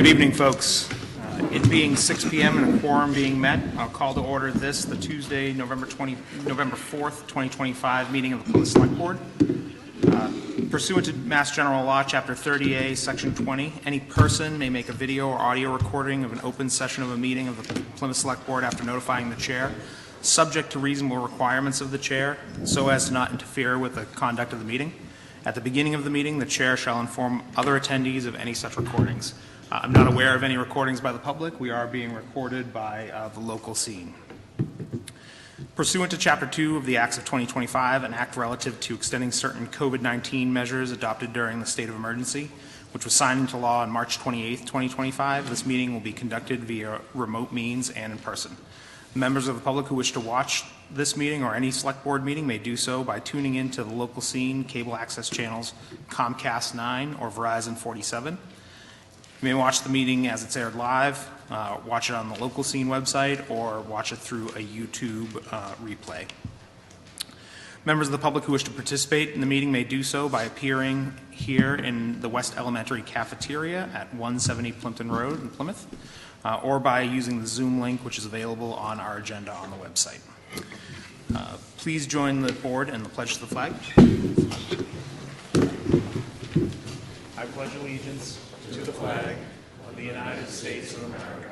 Good evening, folks. It being 6 p.m. and a quorum being met, I'll call to order the Tuesday, November 4th, 2025 meeting of the Plymouth Select Board. Pursuant to Mass General Law, Chapter 30A, Section 20, any person may make a video or audio recording of an open session of a meeting of the Plymouth Select Board after notifying the chair, subject to reasonable requirements of the chair, so as to not interfere with the conduct of the meeting. At the beginning of the meeting, the chair shall inform other attendees of any such recordings. I'm not aware of any recordings by the public. We are being recorded by the local scene. Pursuant to Chapter 2 of the Acts of 2025, an act relative to extending certain COVID-19 measures adopted during the state of emergency, which was signed into law on March 28, 2025, this meeting will be conducted via remote means and in person. Members of the public who wish to watch this meeting or any select board meeting may do so by tuning into the local scene cable access channels Comcast 9 or Verizon 47. You may watch the meeting as it's aired live, watch it on the local scene website, or watch it through a YouTube replay. Members of the public who wish to participate in the meeting may do so by appearing here in the West Elementary Cafeteria at 170 Plimpton Road in Plymouth, or by using the Zoom link, which is available on our agenda on the website. Please join the board in the pledge to the flag. I pledge allegiance to the flag of the United States of America,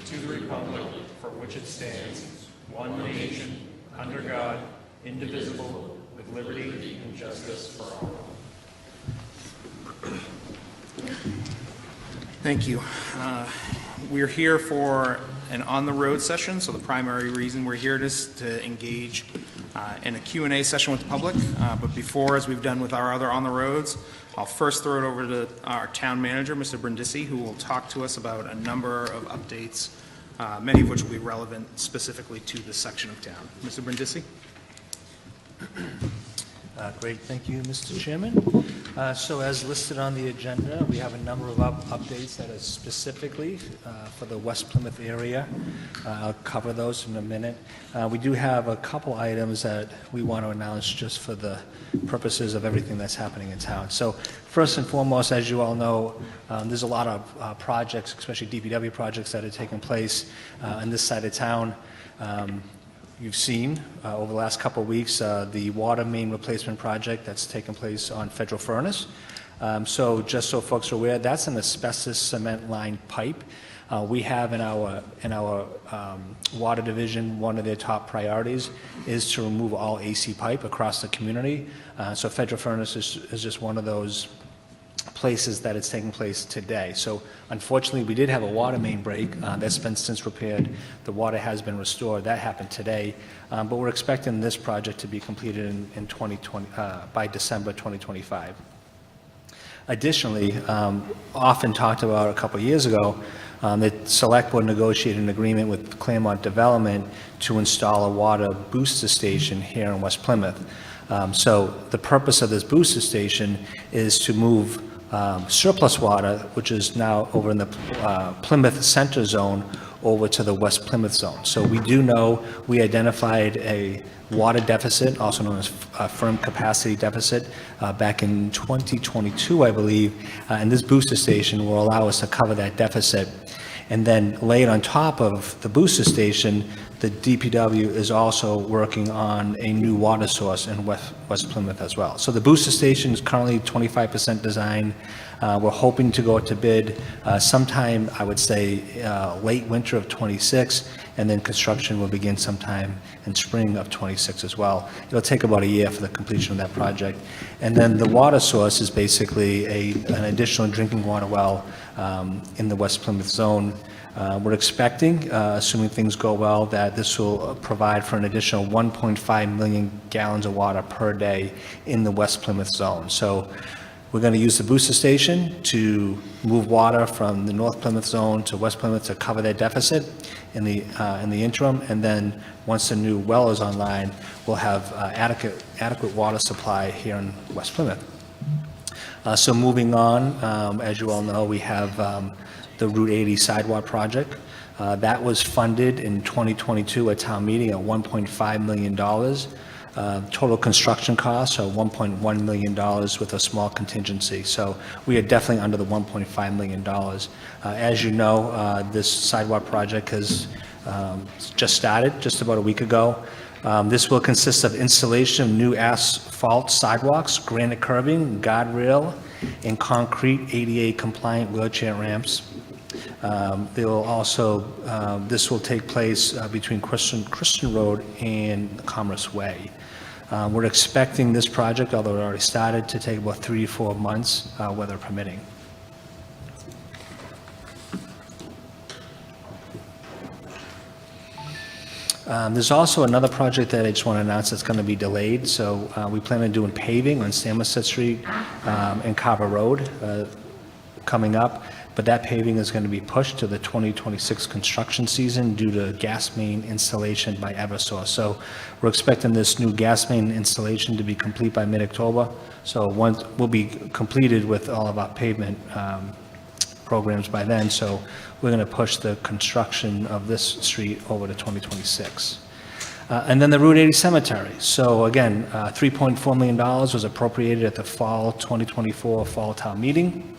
to the republic for which it stands, one nation, under God, indivisible, with liberty and justice for all. Thank you. We're here for an on-the-road session, so the primary reason we're here is to engage in a Q&A session with the public. But before, as we've done with our other on-the-roads, I'll first throw it over to our town manager, Mr. Brindisi, who will talk to us about a number of updates, many of which will be relevant specifically to this section of town. Mr. Brindisi? Great, thank you, Mr. Chairman. So as listed on the agenda, we have a number of updates that are specifically for the West Plymouth area. I'll cover those in a minute. We do have a couple items that we want to announce just for the purposes of everything that's happening in town. So first and foremost, as you all know, there's a lot of projects, especially DPW projects, that are taking place on this side of town. You've seen over the last couple of weeks the water main replacement project that's taken place on Federal Furnace. So just so folks are aware, that's an asbestos cement line pipe. We have in our water division, one of their top priorities is to remove all AC pipe across the community. So Federal Furnace is just one of those places that it's taking place today. So unfortunately, we did have a water main break that's been since repaired. The water has been restored. That happened today, but we're expecting this project to be completed in 2020 by December 2025. Additionally, often talked about a couple of years ago, the Select Board negotiated an agreement with Claremont Development to install a water booster station here in West Plymouth. So the purpose of this booster station is to move surplus water, which is now over in the Plymouth Center zone, over to the West Plymouth zone. So we do know we identified a water deficit, also known as a firm capacity deficit, back in 2022, I believe, and this booster station will allow us to cover that deficit. And then laid on top of the booster station, the DPW is also working on a new water source in West Plymouth as well. So the booster station is currently 25% design. We're hoping to go to bid sometime, I would say, late winter of 26, and then construction will begin sometime in spring of 26 as well. It'll take about a year for the completion of that project. And then the water source is basically an additional drinking water well in the West Plymouth zone. We're expecting, assuming things go well, that this will provide for an additional 1.5 million gallons of water per day in the West Plymouth zone. So we're going to use the booster station to move water from the North Plymouth zone to West Plymouth to cover that deficit in the interim, and then once the new well is online, we'll have adequate water supply here in West Plymouth. So moving on, as you all know, we have the Route 80 sidewalk project. That was funded in 2022 at town meeting at $1.5 million. Total construction costs are $1.1 million with a small contingency. So we are definitely under the $1.5 million. As you know, this sidewalk project has just started, just about a week ago. This will consist of installation of new asphalt sidewalks, granite curbing, guardrail, and concrete ADA compliant wheelchair ramps. They will also, this will take place between Christian Road and Commerce Way. We're expecting this project, although it already started, to take about 3 to 4 months, weather permitting. There's also another project that I just want to announce that's going to be delayed. So we plan on doing paving on Samoset Street and Carver Road coming up, but that paving is going to be pushed to the 2026 construction season due to gas main installation by Eversource. So we're expecting this new gas main installation to be complete by mid-October. So once we'll be completed with all of our pavement programs by then, so we're going to push the construction of this street over to 2026. And then the Route 80 Cemetery. So again, $3.4 million was appropriated at the fall 2024 Fall Town Meeting.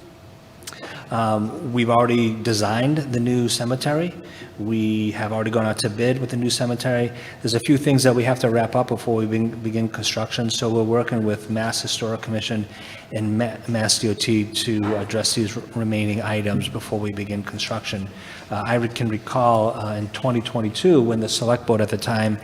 We've already designed the new cemetery. We have already gone out to bid with the new cemetery. There's a few things that we have to wrap up before we begin construction, so we're working with Mass Historic Commission and Mass DOT to address these remaining items before we begin construction. I can recall in 2022, when the Select Board at the time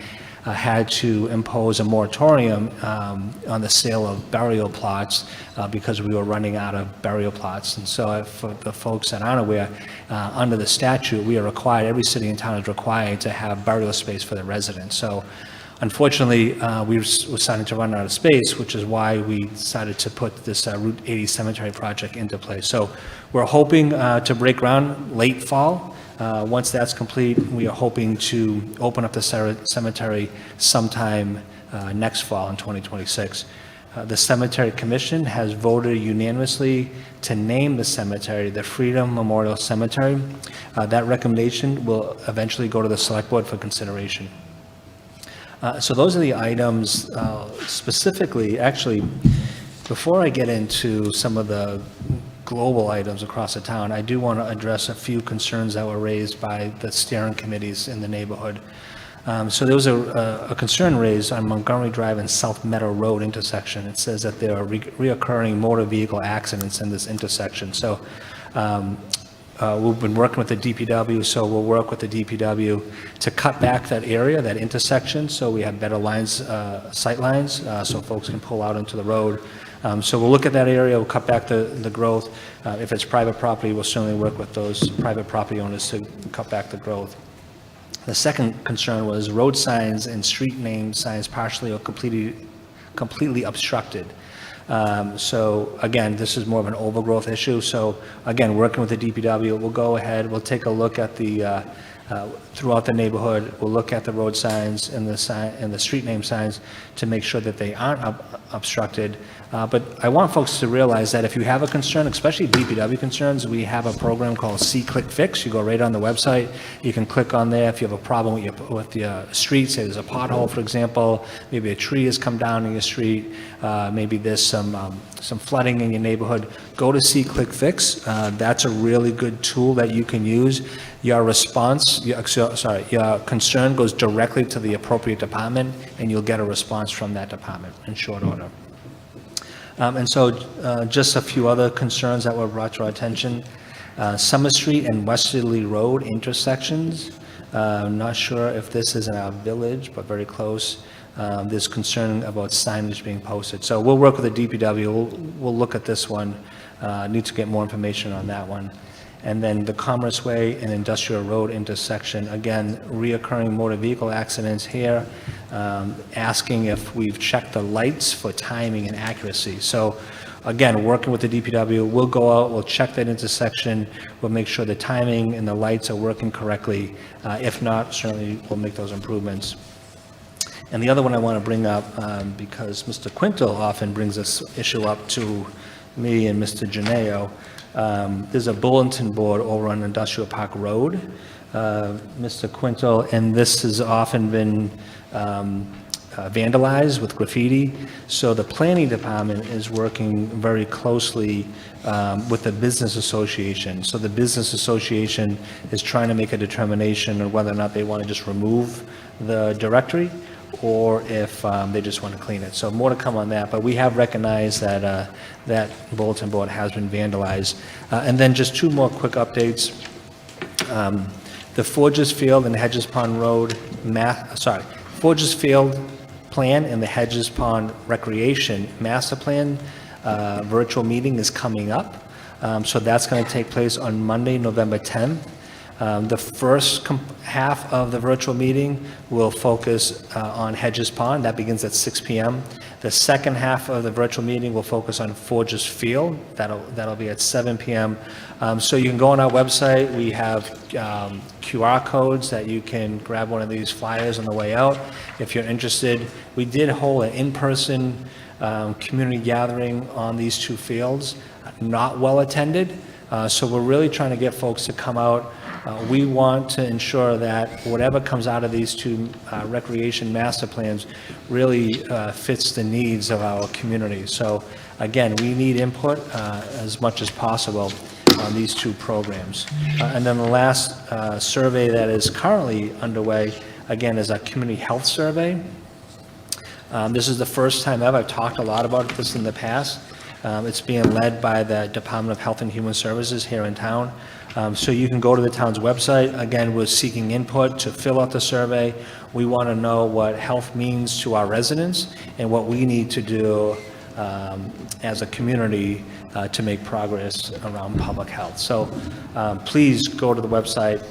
had to impose a moratorium on the sale of burial plots because we were running out of burial plots. And so for the folks that aren't aware, under the statute, we are required, every city and town is required to have burial space for their residents. So unfortunately, we were starting to run out of space, which is why we decided to put this Route 80 Cemetery project into place. So we're hoping to break ground late fall. Once that's complete, we are hoping to open up the cemetery sometime next fall in 2026. The Cemetery Commission has voted unanimously to name the cemetery the Freedom Memorial Cemetery. That recommendation will eventually go to the Select Board for consideration. So those are the items specifically. Actually, before I get into some of the global items across the town, I do want to address a few concerns that were raised by the steering committees in the neighborhood. So there was a concern raised on Montgomery Drive and South Meadow Road intersection. It says that there are reoccurring motor vehicle accidents in this intersection. So we've been working with the DPW, so we'll work with the DPW to cut back that area, that intersection, so we have better lines, sight lines, so folks can pull out into the road. So we'll look at that area, we'll cut back the growth. If it's private property, we'll certainly work with those private property owners to cut back the growth. The second concern was road signs and street name signs partially or completely obstructed. So again, this is more of an overgrowth issue. So again, working with the DPW, we'll go ahead, we'll take a look at the throughout the neighborhood. We'll look at the road signs and the street name signs to make sure that they aren't obstructed. But I want folks to realize that if you have a concern, especially DPW concerns, we have a program called See Click Fix. You go right on the website. You can click on there if you have a problem with your street. Say there's a pothole, for example. Maybe a tree has come down in your street. Maybe there's some flooding in your neighborhood. Go to See Click Fix. That's a really good tool that you can use. Your response, your concern goes directly to the appropriate department, and you'll get a response from that department in short order. And so just a few other concerns that were brought to our attention. Summer Street and Westerly Road intersections. I'm not sure if this is in our village, but very close. There's concern about signage being posted. So we'll work with the DPW. We'll look at this one. Need to get more information on that one. And then the Commerce Way and Industrial Road intersection, again, reoccurring motor vehicle accidents here, asking if we've checked the lights for timing and accuracy. So again, working with the DPW, we'll go out, we'll check that intersection, we'll make sure the timing and the lights are working correctly. If not, certainly we'll make those improvements. And the other one I want to bring up, because Mr. Quintal often brings this issue up to me and Mr. Janeo. There's a bulletin board over on Industrial Park Road, Mr. Quintal, and this has often been vandalized with graffiti. So the planning department is working very closely with the business association. So the business association is trying to make a determination on whether or not they want to just remove the directory or if they just want to clean it. So more to come on that, but we have recognized that that bulletin board has been vandalized. And then just two more quick updates. The Forges Field and Hedges Pond Road, Forges Field Plan and the Hedges Pond Recreation Master Plan virtual meeting is coming up. So that's going to take place on Monday, November 10th. The first half of the virtual meeting will focus on Hedges Pond. That begins at 6 p.m. The second half of the virtual meeting will focus on Forges Field. That'll be at 7 p.m. So you can go on our website. We have QR codes that you can grab one of these flyers on the way out if you're interested. We did hold an in-person community gathering on these two fields, not well attended. So we're really trying to get folks to come out. We want to ensure that whatever comes out of these two recreation master plans really fits the needs of our community. So again, we need input as much as possible on these two programs. And then the last survey that is currently underway, again, is a community health survey. This is the first time ever. I've talked a lot about this in the past. It's being led by the Department of Health and Human Services here in town. So you can go to the town's website. Again, we're seeking input to fill out the survey. We want to know what health means to our residents and what we need to do as a community to make progress around public health. So please go to the website,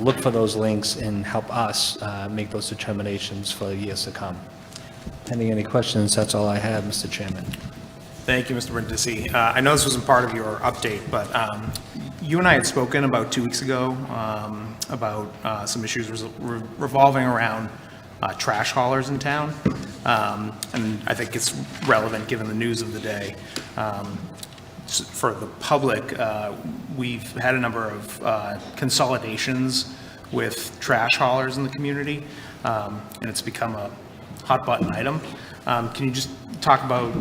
look for those links, and help us make those determinations for the years to come. Pending any questions, that's all I have, Mr. Chairman. Thank you, Mr. Brindisi. I know this wasn't part of your update, but you and I had spoken about 2 weeks ago about some issues revolving around trash haulers in town, and I think it's relevant given the news of the day. For the public, we've had a number of consolidations with trash haulers in the community, and it's become a hot button item. Can you just talk about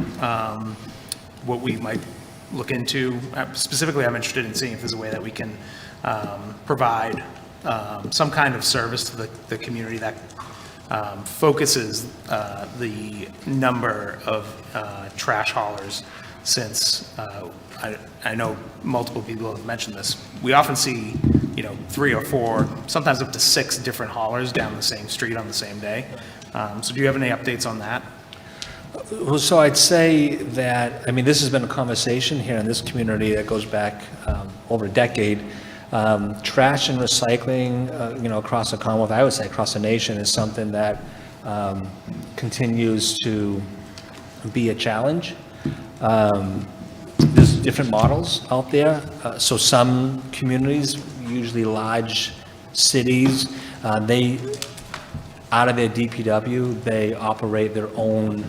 what we might look into? Specifically, I'm interested in seeing if there's a way that we can provide some kind of service to the community that focuses the number of trash haulers, since I know multiple people have mentioned this. We often see, 3 or 4, sometimes up to 6 different haulers down the same street on the same day. So do you have any updates on that? Well, so I'd say that, this has been a conversation here in this community that goes back over a decade. Trash and recycling, across the Commonwealth, I would say across the nation, is something that continues to be a challenge. There's different models out there. So some communities, usually large cities, they, out of their DPW, they operate their own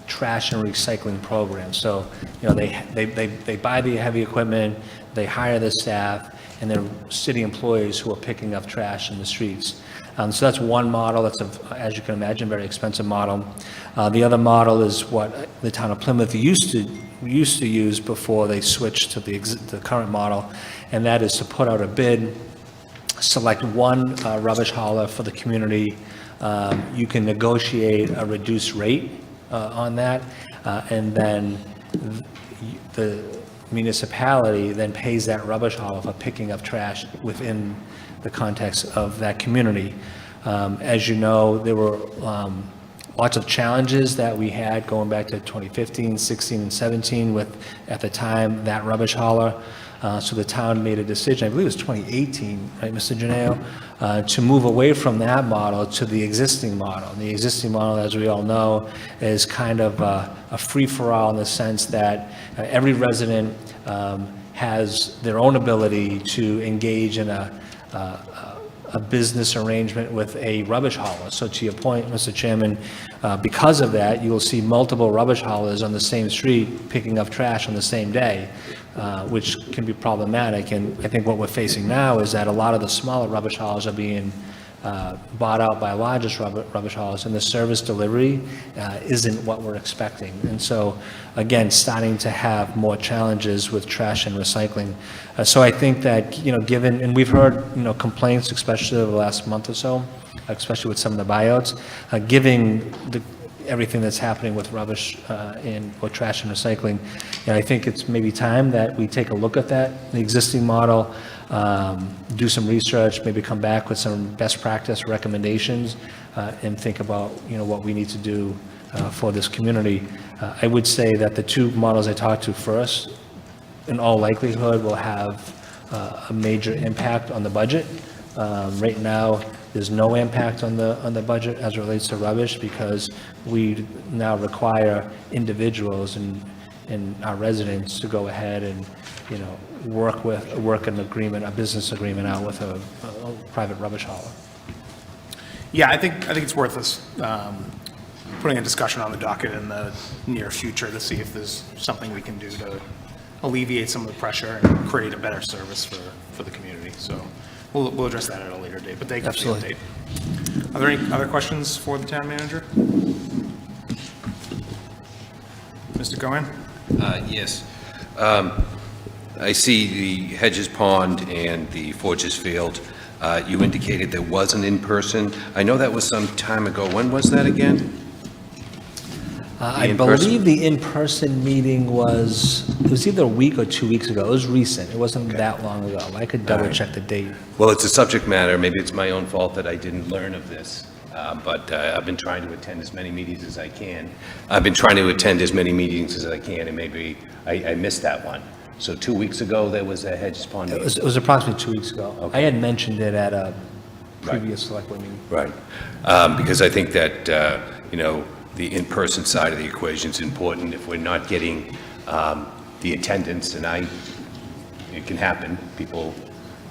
trash and recycling program. So, they buy the heavy equipment, they hire the staff, and they're city employees who are picking up trash in the streets. So that's one model. That's, as you can imagine, very expensive model. The other model is what the town of Plymouth used to use before they switched to the current model, and that is to put out a bid, select one rubbish hauler for the community. You can negotiate a reduced rate on that, and then the municipality then pays that rubbish hauler for picking up trash within the context of that community. As you know, there were lots of challenges that we had going back to 2015, 16, and 17 with, at the time, that rubbish hauler. So the town made a decision, I believe it was 2018, right, Mr. Janeo, to move away from that model to the existing model. And the existing model, as we all know, is kind of a free-for-all in the sense that every resident has their own ability to engage in a business arrangement with a rubbish hauler. So to your point, Mr. Chairman, because of that, you will see multiple rubbish haulers on the same street picking up trash on the same day, which can be problematic. And I think what we're facing now is that a lot of the smaller rubbish haulers are being bought out by largest rubbish haulers, and the service delivery isn't what we're expecting. And so, again, starting to have more challenges with trash and recycling. So I think that, given, and we've heard, complaints, especially over the last month or so, especially with some of the buyouts, giving everything that's happening with rubbish or trash and recycling, I think it's maybe time that we take a look at that, the existing model, do some research, maybe come back with some best practice recommendations, and think about, what we need to do for this community. I would say that the two models I talked to first, in all likelihood, will have a major impact on the budget. Right now, there's no impact on the budget as it relates to rubbish, because we now require individuals and our residents to go ahead and, work an agreement, a business agreement out with a private rubbish hauler. Yeah, I think it's worth us putting a discussion on the docket in the near future to see if there's something we can do to alleviate some of the pressure and create a better service for the community. So we'll address that at a later date, but thank you for the update. Are there any other questions for the town manager? Mr. Cohen? Yes. I see the Hedges Pond and the Forges Field. You indicated there was an in-person. I know that was some time ago. When was that again? I believe the in-person meeting was either a week or 2 weeks ago. It was recent. It wasn't that long ago. I could double check the date. Well, it's a subject matter. Maybe it's my own fault that I didn't learn of this. But I've been trying to attend as many meetings as I can. And maybe I missed that one. So 2 weeks ago, there was a Hedges Pond meeting. It was approximately 2 weeks ago. Okay. I had mentioned it at a previous select board meeting. Right. Because I think that, the in-person side of the equation is important. If we're not getting the attendance, and it can happen, people,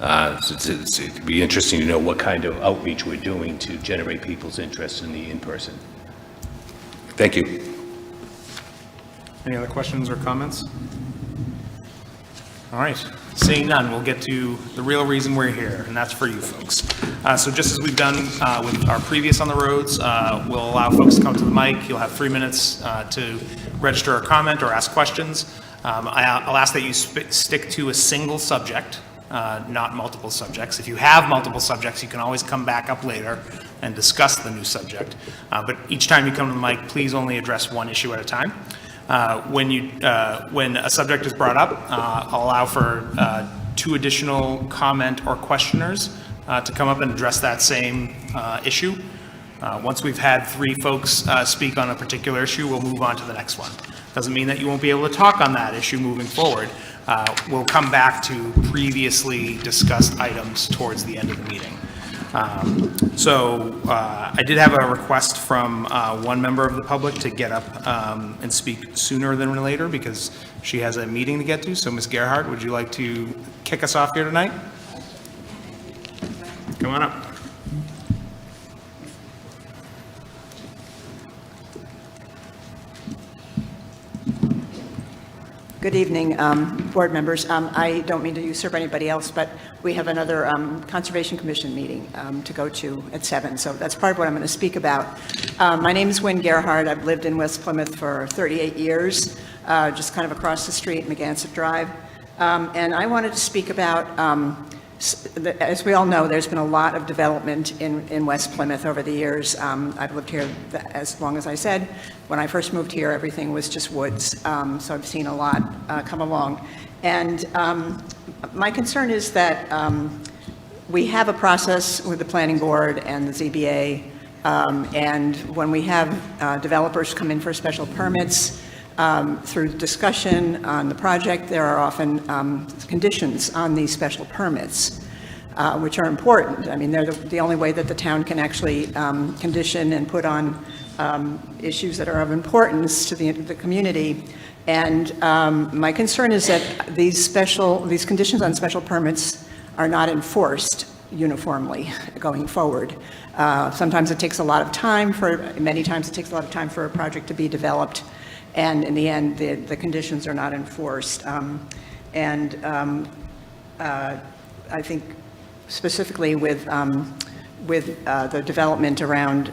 it'd be interesting to know what kind of outreach we're doing to generate people's interest in the in-person. Thank you. Any other questions or comments? All right, seeing none, we'll get to the real reason we're here, and that's for you folks. So just as we've done with our previous on the roads, we'll allow folks to come to the mic. You'll have 3 minutes to register a comment or ask questions. I'll ask that you stick to a single subject, not multiple subjects. If you have multiple subjects, you can always come back up later and discuss the new subject. But each time you come to the mic, please only address one issue at a time. When a subject is brought up, I'll allow for 2 additional comment or questioners to come up and address that same issue. Once we've had 3 folks speak on a particular issue, we'll move on to the next one. Doesn't mean that you won't be able to talk on that issue moving forward. We'll come back to previously discussed items towards the end of the meeting. I did have a request from one member of the public to get up and speak sooner than later because she has a meeting to get to. So Ms. Gerhardt, would you like to kick us off here tonight? Come on up. Good evening, board members. I don't mean to usurp anybody else, but we have another Conservation Commission meeting to go to at 7, so that's part of what I'm going to speak about. My name is Wynn Gerhardt. I've lived in West Plymouth for 38 years, just kind of across the street, Megansett Drive. And I wanted to speak about, as we all know, there's been a lot of development in West Plymouth over the years. I've lived here as long as I said. When I first moved here, everything was just woods, so I've seen a lot come along. And my concern is that we have a process with the planning board and the ZBA, and when we have developers come in for special permits, through discussion on the project, there are often conditions on these special permits, which are important. I mean, they're the only way that the town can actually condition and put on issues that are of importance to the community. And my concern is that these conditions on special permits are not enforced uniformly going forward. Sometimes it takes a lot of time many times it takes a lot of time for a project to be developed. And in the end, the conditions are not enforced. I think specifically with with the development around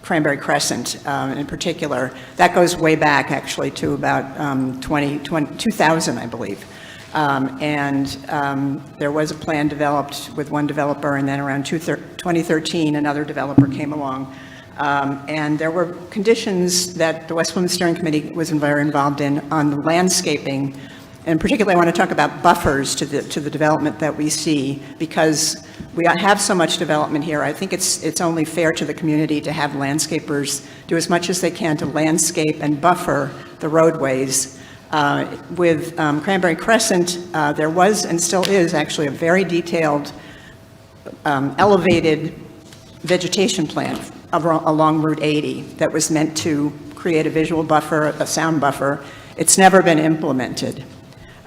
Cranberry Crescent in particular. That goes way back, actually, to about 2000, I believe. There was a plan developed with one developer, and then around 2013, another developer came along. And there were conditions that the West Plymouth Steering Committee was very involved in on the landscaping. And particularly, I want to talk about buffers to the development that we see, because we have so much development here. I think it's only fair to the community to have landscapers do as much as they can to landscape and buffer the roadways. With Cranberry Crescent, there was and still is actually a very detailed, elevated vegetation plan along Route 80 that was meant to create a visual buffer, a sound buffer. It's never been implemented.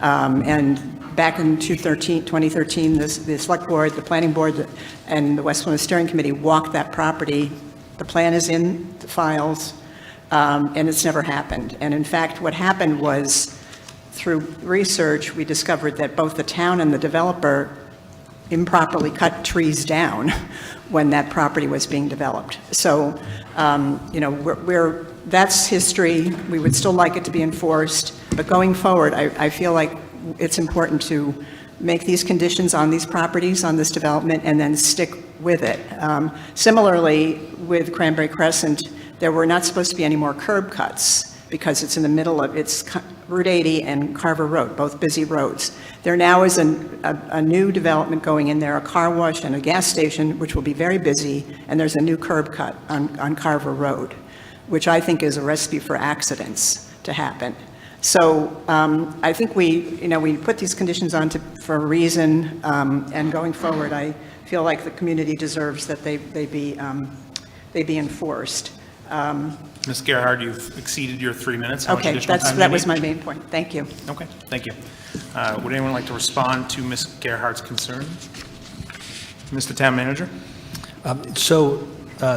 And back in 2013, the Select Board, the Planning Board, and the West Plymouth Steering Committee walked that property. The plan is in the files, and it's never happened. And in fact, what happened was, through research, we discovered that both the town and the developer improperly cut trees down when that property was being developed. So, that's history. We would still like it to be enforced, but going forward, I feel like it's important to make these conditions on these properties, on this development, and then stick with it. Similarly, with Cranberry Crescent, there were not supposed to be any more curb cuts because it's in the middle of, it's Route 80 and Carver Road, both busy roads. There now is a new development going in there, a car wash and a gas station, which will be very busy, and there's a new curb cut on Carver Road, which I think is a recipe for accidents to happen. So I think we put these conditions on for a reason, and going forward, I feel like the community deserves that they be enforced. Ms. Gerhard, you've exceeded your 3 minutes. How much Okay, additional time do you that was need? my main point. Thank you. Okay, thank you. Would anyone like to respond to Ms. Gerhard's concern? Mr. Town Manager?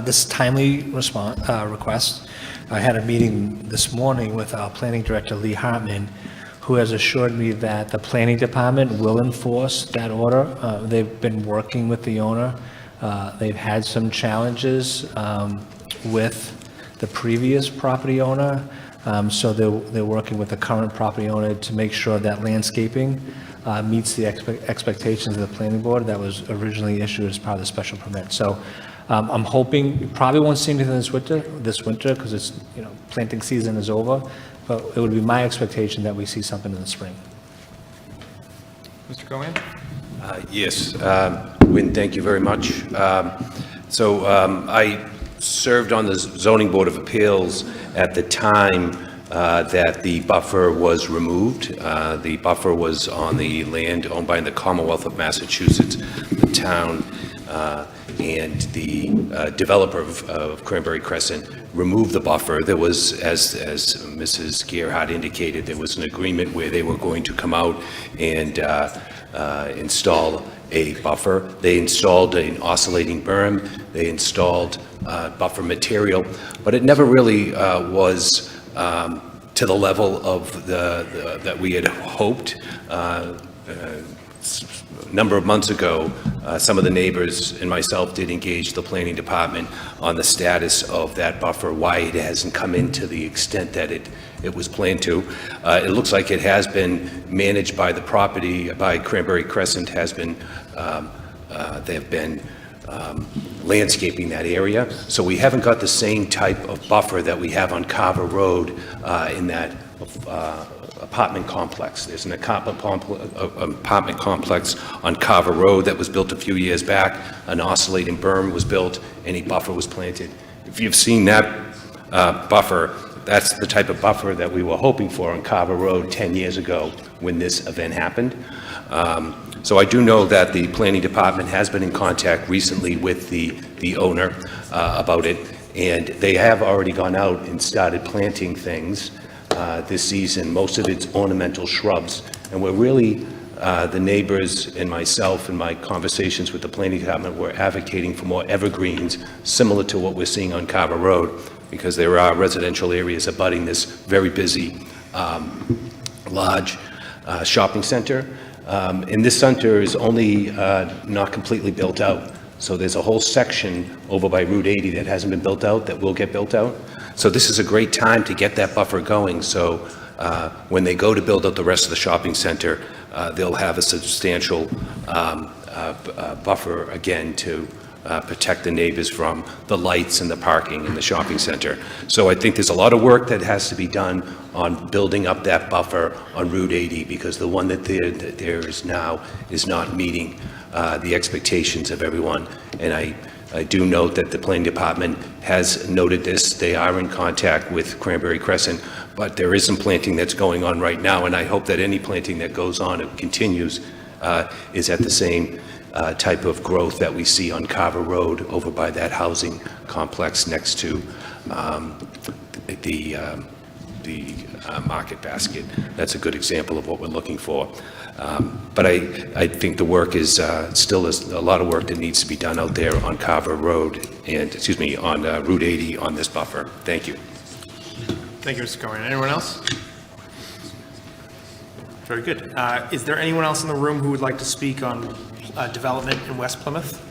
This timely request, I had a meeting this morning with our Planning Director, Lee Hartman, who has assured me that the Planning Department will enforce that order. They've been working with the owner. They've had some challenges with the previous property owner, so they're working with the current property owner to make sure that landscaping meets the expectations of the planning board that was originally issued as part of the special permit. So I'm hoping, you probably won't see anything this winter because it's, planting season is over, but it would be my expectation that we see something in the spring. Mr. Cohen? Yes, Wynn, thank you very much. I served on the Zoning Board of Appeals at the time that the buffer was removed. The buffer was on the land owned by the Commonwealth of Massachusetts, the town, and the developer of Cranberry Crescent removed the buffer. There was, as Mrs. Gerhard indicated, there was an agreement where they were going to come out and install a buffer. They installed an oscillating berm. They installed buffer material, but it never really was to the level of that we had hoped. A number of months ago, some of the neighbors and myself did engage the planning department on the status of that buffer, why it hasn't come in to the extent that it was planned to. It looks like it has been managed by the property, by Cranberry Crescent has been, they have been landscaping that area. So we haven't got the same type of buffer that we have on Carver Road in that apartment complex. There's an apartment complex on Carver Road that was built a few years back. An oscillating berm was built, and a buffer was planted. If you've seen that buffer, that's the type of buffer that we were hoping for on Carver Road 10 years ago when this event happened. So I do know that the planning department has been in contact recently with the owner about it, and they have already gone out and started planting things this season, most of it's ornamental shrubs. And we're really, the neighbors and myself and my conversations with the planning department, we're advocating for more evergreens similar to what we're seeing on Carver Road, because there are residential areas abutting this very busy, large shopping center. And this center is only not completely built out. So there's a whole section over by Route 80 that hasn't been built out, that will get built out. So this is a great time to get that buffer going. So when they go to build out the rest of the shopping center, they'll have a substantial buffer again to protect the neighbors from the lights and the parking in the shopping center. So I think there's a lot of work that has to be done on building up that buffer on Route 80, because the one that there is now is not meeting the expectations of everyone. And I do note that the planning department has noted this. They are in contact with Cranberry Crescent, but there is some planting that's going on right now, and I hope that any planting that goes on and continues is at the same type of growth that we see on Carver Road over by that housing complex next to the Market Basket. That's a good example of what we're looking for. But I think the work is still a lot of work that needs to be done out there on Carver Road and, on Route 80 on this buffer. Thank you. Thank you, Mr. Cohen. Anyone else? Very good. Is there anyone else in the room who would like to speak on development in West Plymouth?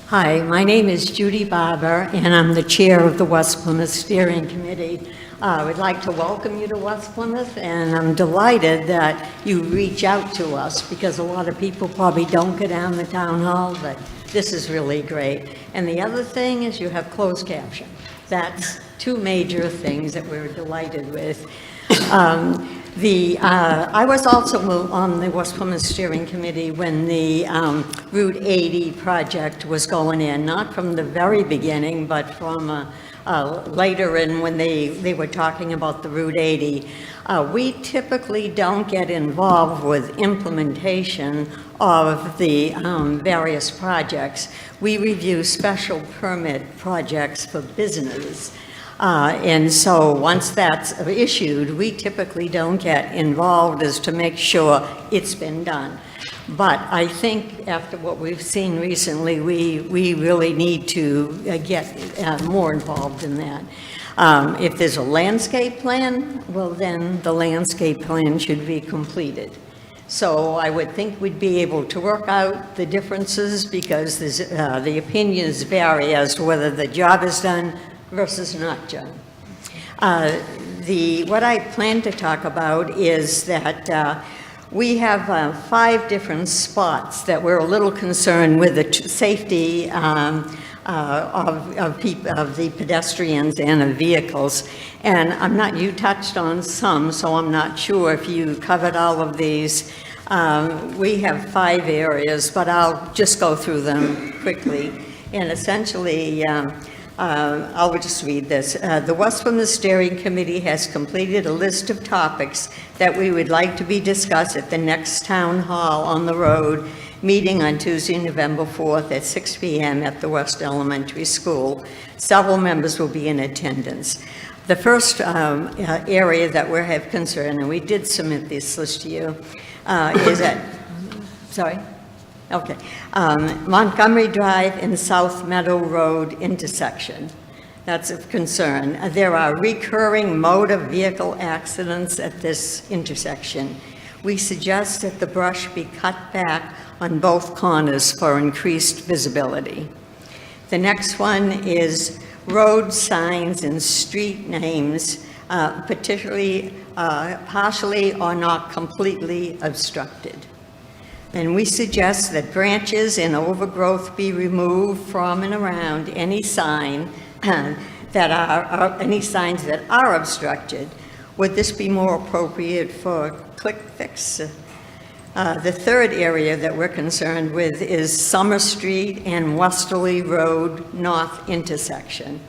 Hi, my name is Judy Barber, and I'm the chair of the West Plymouth Steering Committee. I would like to welcome you to West Plymouth, and I'm delighted that you reach out to us, because a lot of people probably don't go down the town hall, but this is really great. And the other thing is you have closed caption. That's two major things that we're delighted with. I was also on the West Plymouth Steering Committee when the Route 80 project was going in, not from the very beginning, but from later in when they were talking about the Route 80. We typically don't get involved with implementation of the various projects. We review special permit projects for businesses. And so once that's issued, we typically don't get involved as to make sure it's been done. But I think after what we've seen recently, we really need to get more involved in that. If there's a landscape plan, well, then the landscape plan should be completed. So I would think we'd be able to work out the differences, because the opinions vary as to whether the job is done versus not done. What I plan to talk about is that we have 5 different spots that we're a little concerned with the safety of the pedestrians and of vehicles. And you touched on some, so I'm not sure if you covered all of these. We have 5 areas, but I'll just go through them quickly. And essentially, I'll just read this. The West Plymouth Steering Committee has completed a list of topics that we would like to be discussed at the next town hall on the road meeting on Tuesday, November 4th at 6 p.m. at the West Elementary School. Several members will be in attendance. The first area that we have concern, and we did submit this list to you, is at, sorry? Okay. Montgomery Drive and South Meadow Road intersection. That's of concern. There are recurring motor vehicle accidents at this intersection. We suggest that the brush be cut back on both corners for increased visibility. The next one is road signs and street names, particularly partially or not completely obstructed. And we suggest that branches and overgrowth be removed from and around any sign any signs that are obstructed. Would this be more appropriate for quick fix? The third area that we're concerned with is Summer Street and Westerly Road North intersection.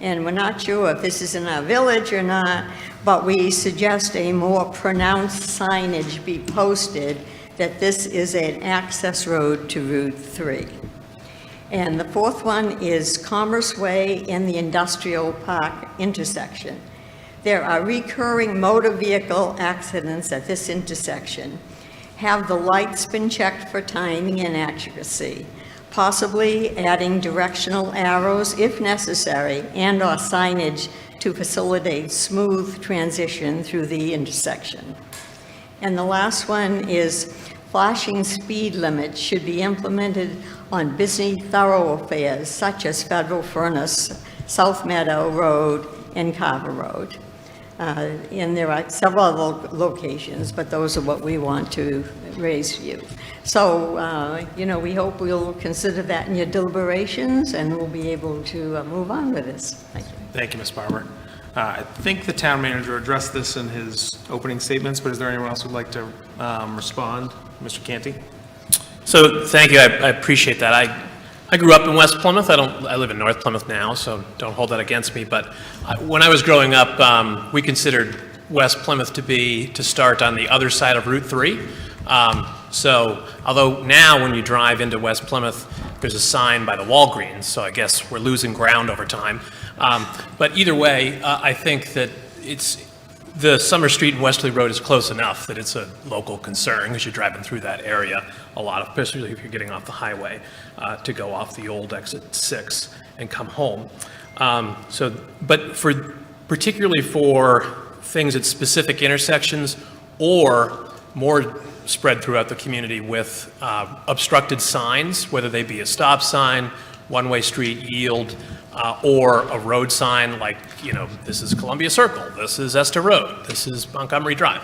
And we're not sure if this is in our village or not, but we suggest a more pronounced signage be posted that this is an access road to Route 3. And the fourth one is Commerce Way and the Industrial Park intersection. There are recurring motor vehicle accidents at this intersection. Have the lights been checked for timing and accuracy? possibly adding directional arrows if necessary and/or signage to facilitate smooth transition through the intersection. And the last one is flashing speed limits should be implemented on busy thoroughfares such as Federal Furnace, South Meadow Road, and Carver Road. And there are several other locations, but those are what we want to raise for you. So, we hope we'll consider that in your deliberations, and we'll be able to move on with this. Thank you. Thank you, Ms. Barber. I think the town manager addressed this in his opening statements, but is there anyone else who'd like to respond? Mr. Canty? So thank you, I appreciate that. I grew up in West Plymouth. I live in North Plymouth now, so don't hold that against me. But when I was growing up, we considered West Plymouth to start on the other side of Route 3. So although now when you drive into West Plymouth, there's a sign by the Walgreens, so I guess we're losing ground over time. But either way, I think that the Summer Street and Westerly Road is close enough that it's a local concern because you're driving through that area a lot, especially if you're getting off the highway to go off the old exit 6 and come home. But particularly for things at specific intersections or more spread throughout the community with obstructed signs, whether they be a stop sign, one-way street, yield, or a road sign like, this is Columbia Circle, this is Esther Road, this is Montgomery Drive.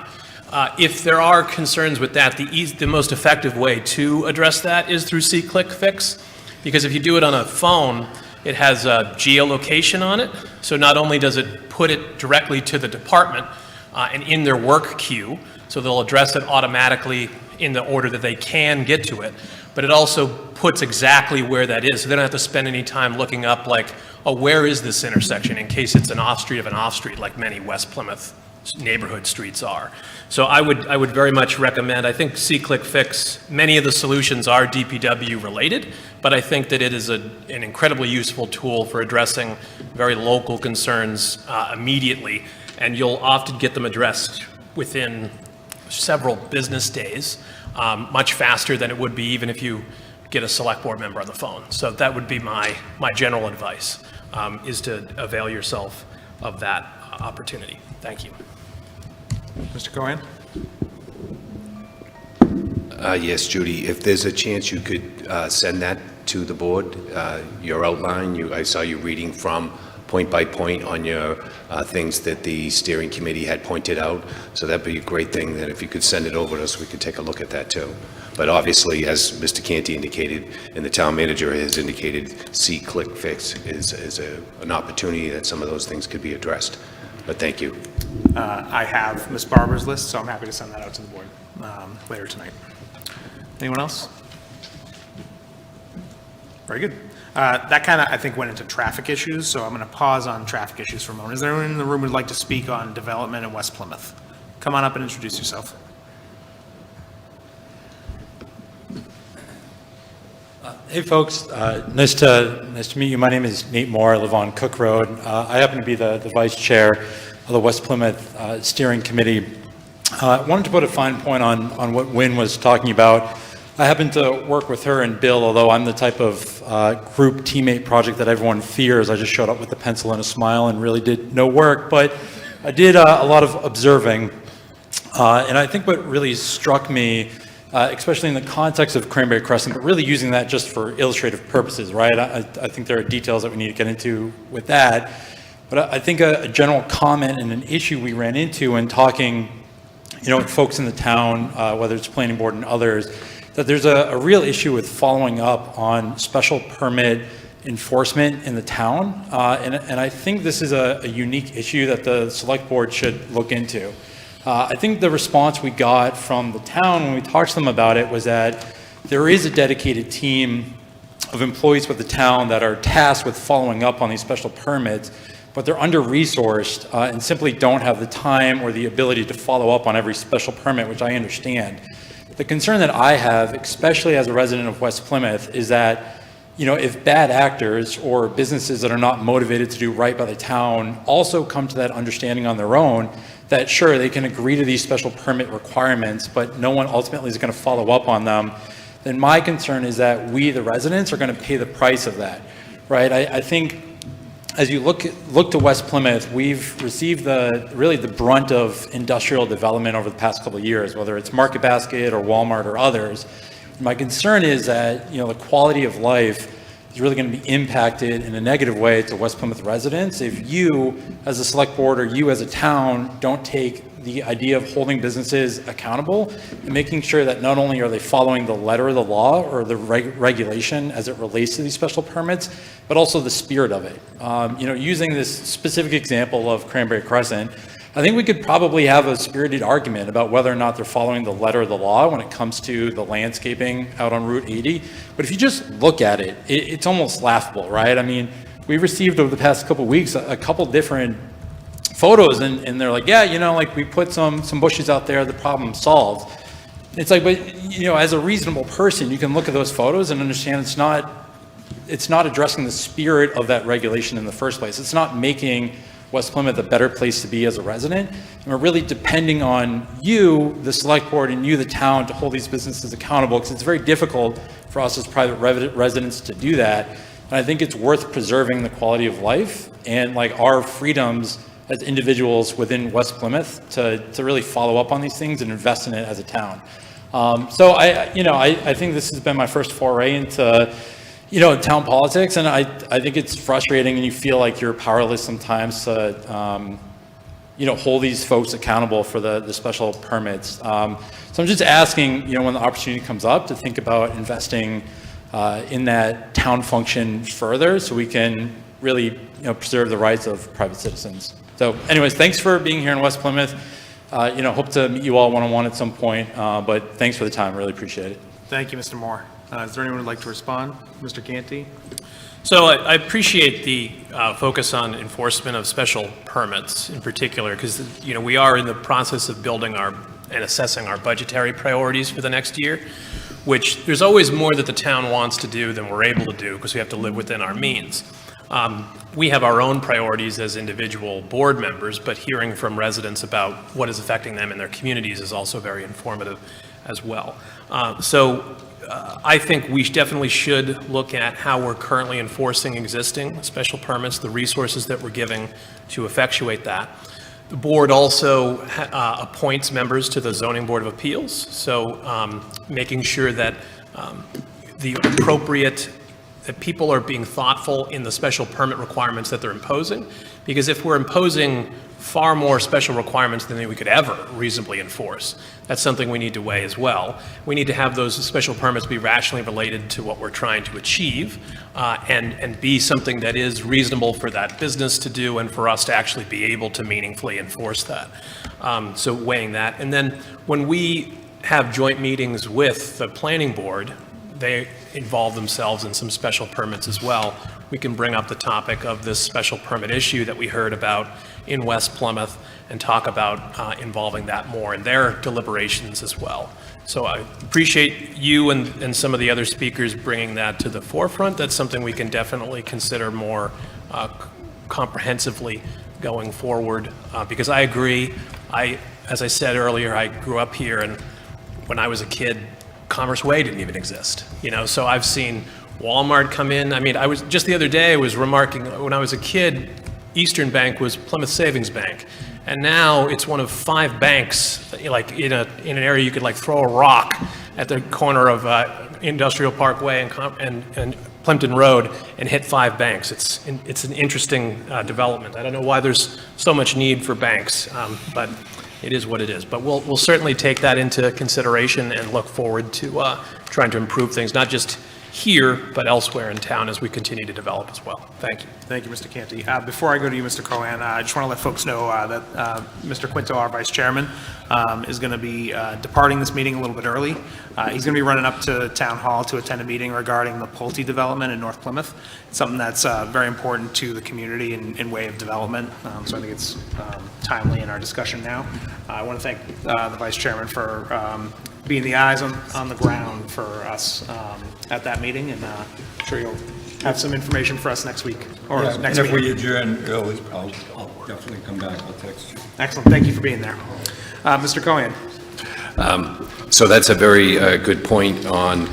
If there are concerns with that, the most effective way to address that is through See-Click Fix, because if you do it on a phone, it has a geolocation on it, so not only does it put it directly to the department and in their work queue, so they'll address it automatically in the order that they can get to it, but it also puts exactly where that is, so they don't have to spend any time looking up like, oh, where is this intersection, in case it's an off-street of an off-street, like many West Plymouth neighborhood streets are. So I would very much recommend, I think See-Click Fix, many of the solutions are DPW related, but I think that it is an incredibly useful tool for addressing very local concerns immediately, and you'll often get them addressed within several business days, much faster than it would be even if you get a select board member on the phone. So that would be my general advice, is to avail yourself of that opportunity. Thank you. Mr. Cohen? Yes, Judy, if there's a chance you could send that to the board, your outline. I saw you reading from point by point on your things that the steering committee had pointed out. So that'd be a great thing, that if you could send it over to us, we could take a look at that too. But obviously, as Mr. Canty indicated, and the town manager has indicated, See-Click Fix is an opportunity that some of those things could be addressed. But thank you. I have Ms. Barber's list, so I'm happy to send that out to the board later tonight. Anyone else? Very good. That kind of, I think, went into traffic issues, so I'm going to pause on traffic issues for a moment. Is there anyone in the room who'd like to speak on development in West Plymouth? Come on up and introduce yourself. Hey folks, nice to meet you. My name is Nate Moore. I live on Cook Road. I happen to be the vice chair of the West Plymouth Steering Committee. I wanted to put a fine point on what Wynn was talking about. I happen to work with her and Bill, although I'm the type of group teammate project that everyone fears. I just showed up with a pencil and a smile and really did no work, but I did a lot of observing. And I think what really struck me, especially in the context of Cranberry Crescent, but really using that just for illustrative purposes, right? I think there are details that we need to get into with that. But I think a general comment and an issue we ran into in talking, with folks in the town, whether it's planning board and others, that there's a real issue with following up on special permit enforcement in the town. And I think this is a unique issue that the select board should look into. I think the response we got from the town when we talked to them about it was that there is a dedicated team of employees with the town that are tasked with following up on these special permits, but they're under-resourced and simply don't have the time or the ability to follow up on every special permit, which I understand. The concern that I have, especially as a resident of West Plymouth, is that, if bad actors or businesses that are not motivated to do right by the town also come to that understanding on their own, that sure, they can agree to these special permit requirements, but no one ultimately is going to follow up on them, then my concern is that we, the residents, are going to pay the price of that, right? I think as you look to West Plymouth, we've received really the brunt of industrial development over the past couple of years, whether it's Market Basket or Walmart or others. My concern is that, the quality of life is really going to be impacted in a negative way to West Plymouth residents if you, as a select board, or you as a town, don't take the idea of holding businesses accountable and making sure that not only are they following the letter of the law or the regulation as it relates to these special permits, but also the spirit of it. Using this specific example of Cranberry Crescent, I think we could probably have a spirited argument about whether or not they're following the letter of the law when it comes to the landscaping out on Route 80. But if you just look at it, it's almost laughable, right? I mean, we received over the past couple of weeks a couple different photos, and they're like, yeah, we put some bushes out there, the problem solved. It's like, but as a reasonable person, you can look at those photos and understand it's not addressing the spirit of that regulation in the first place. It's not making West Plymouth a better place to be as a resident. And we're really depending on you, the select board, and you, the town, to hold these businesses accountable, because it's very difficult for us as private residents to do that. And I think it's worth preserving the quality of life and our freedoms as individuals within West Plymouth to really follow up on these things and invest in it as a town. So I think this has been my first foray into town politics, and I think it's frustrating, and you feel like you're powerless sometimes to hold these folks accountable for the special permits. So I'm just asking, when the opportunity comes up, to think about investing in that town function further, so we can really preserve the rights of private citizens. So anyways, thanks for being here in West Plymouth. Hope to meet you all one-on-one at some point, but thanks for the time. Really appreciate it. Thank you, Mr. Moore. Is there anyone who'd like to respond? Mr. Canty? So I appreciate the focus on enforcement of special permits in particular, because, we are in the process of building and assessing our budgetary priorities for the next year, which there's always more that the town wants to do than we're able to do, because we have to live within our means. We have our own priorities as individual board members, but hearing from residents about what is affecting them in their communities is also very informative as well. I think we definitely should look at how we're currently enforcing existing special permits, the resources that we're giving to effectuate that. The board also appoints members to the Zoning Board of Appeals, so making sure that that people are being thoughtful in the special permit requirements that they're imposing, because if we're imposing far more special requirements than we could ever reasonably enforce, that's something we need to weigh as well. We need to have those special permits be rationally related to what we're trying to achieve, and be something that is reasonable for that business to do and for us to actually be able to meaningfully enforce that. So weighing that. And then when we have joint meetings with the planning board, they involve themselves in some special permits as well. We can bring up the topic of this special permit issue that we heard about in West Plymouth and talk about involving that more in their deliberations as well. So I appreciate you and some of the other speakers bringing that to the forefront. That's something we can definitely consider more comprehensively going forward, because I agree. As I said earlier, I grew up here, and when I was a kid, Commerce Way didn't even exist, so I've seen Walmart come in. I mean, just the other day I was remarking, when I was a kid, Eastern Bank was Plymouth Savings Bank, and now it's one of 5 banks, like in an area you could throw a rock at the corner of Industrial Parkway and Plimpton Road and hit 5 banks. It's an interesting development. I don't know why there's so much need for banks, but it is what it is. But we'll certainly take that into consideration and look forward to trying to improve things, not just here, but elsewhere in town as we continue to develop as well. Thank you. Thank you, Mr. Canty. Before I go to you, Mr. Cohen, I just want to let folks know that Mr. Quinto, our Vice Chairman, is going to be departing this meeting a little bit early. He's going to be running up to Town Hall to attend a meeting regarding the Pulte development in North Plymouth. It's something that's very important to the community and way of development, so I think it's timely in our discussion now. I want to thank the Vice Chairman for being the eyes on the ground for us at that meeting, and I'm sure you'll have some information for us next week, or Yeah, next and if week. we adjourn early, I'll definitely come back. I'll text you. Excellent, thank you for being there. Mr. Cohen. So that's a very good point on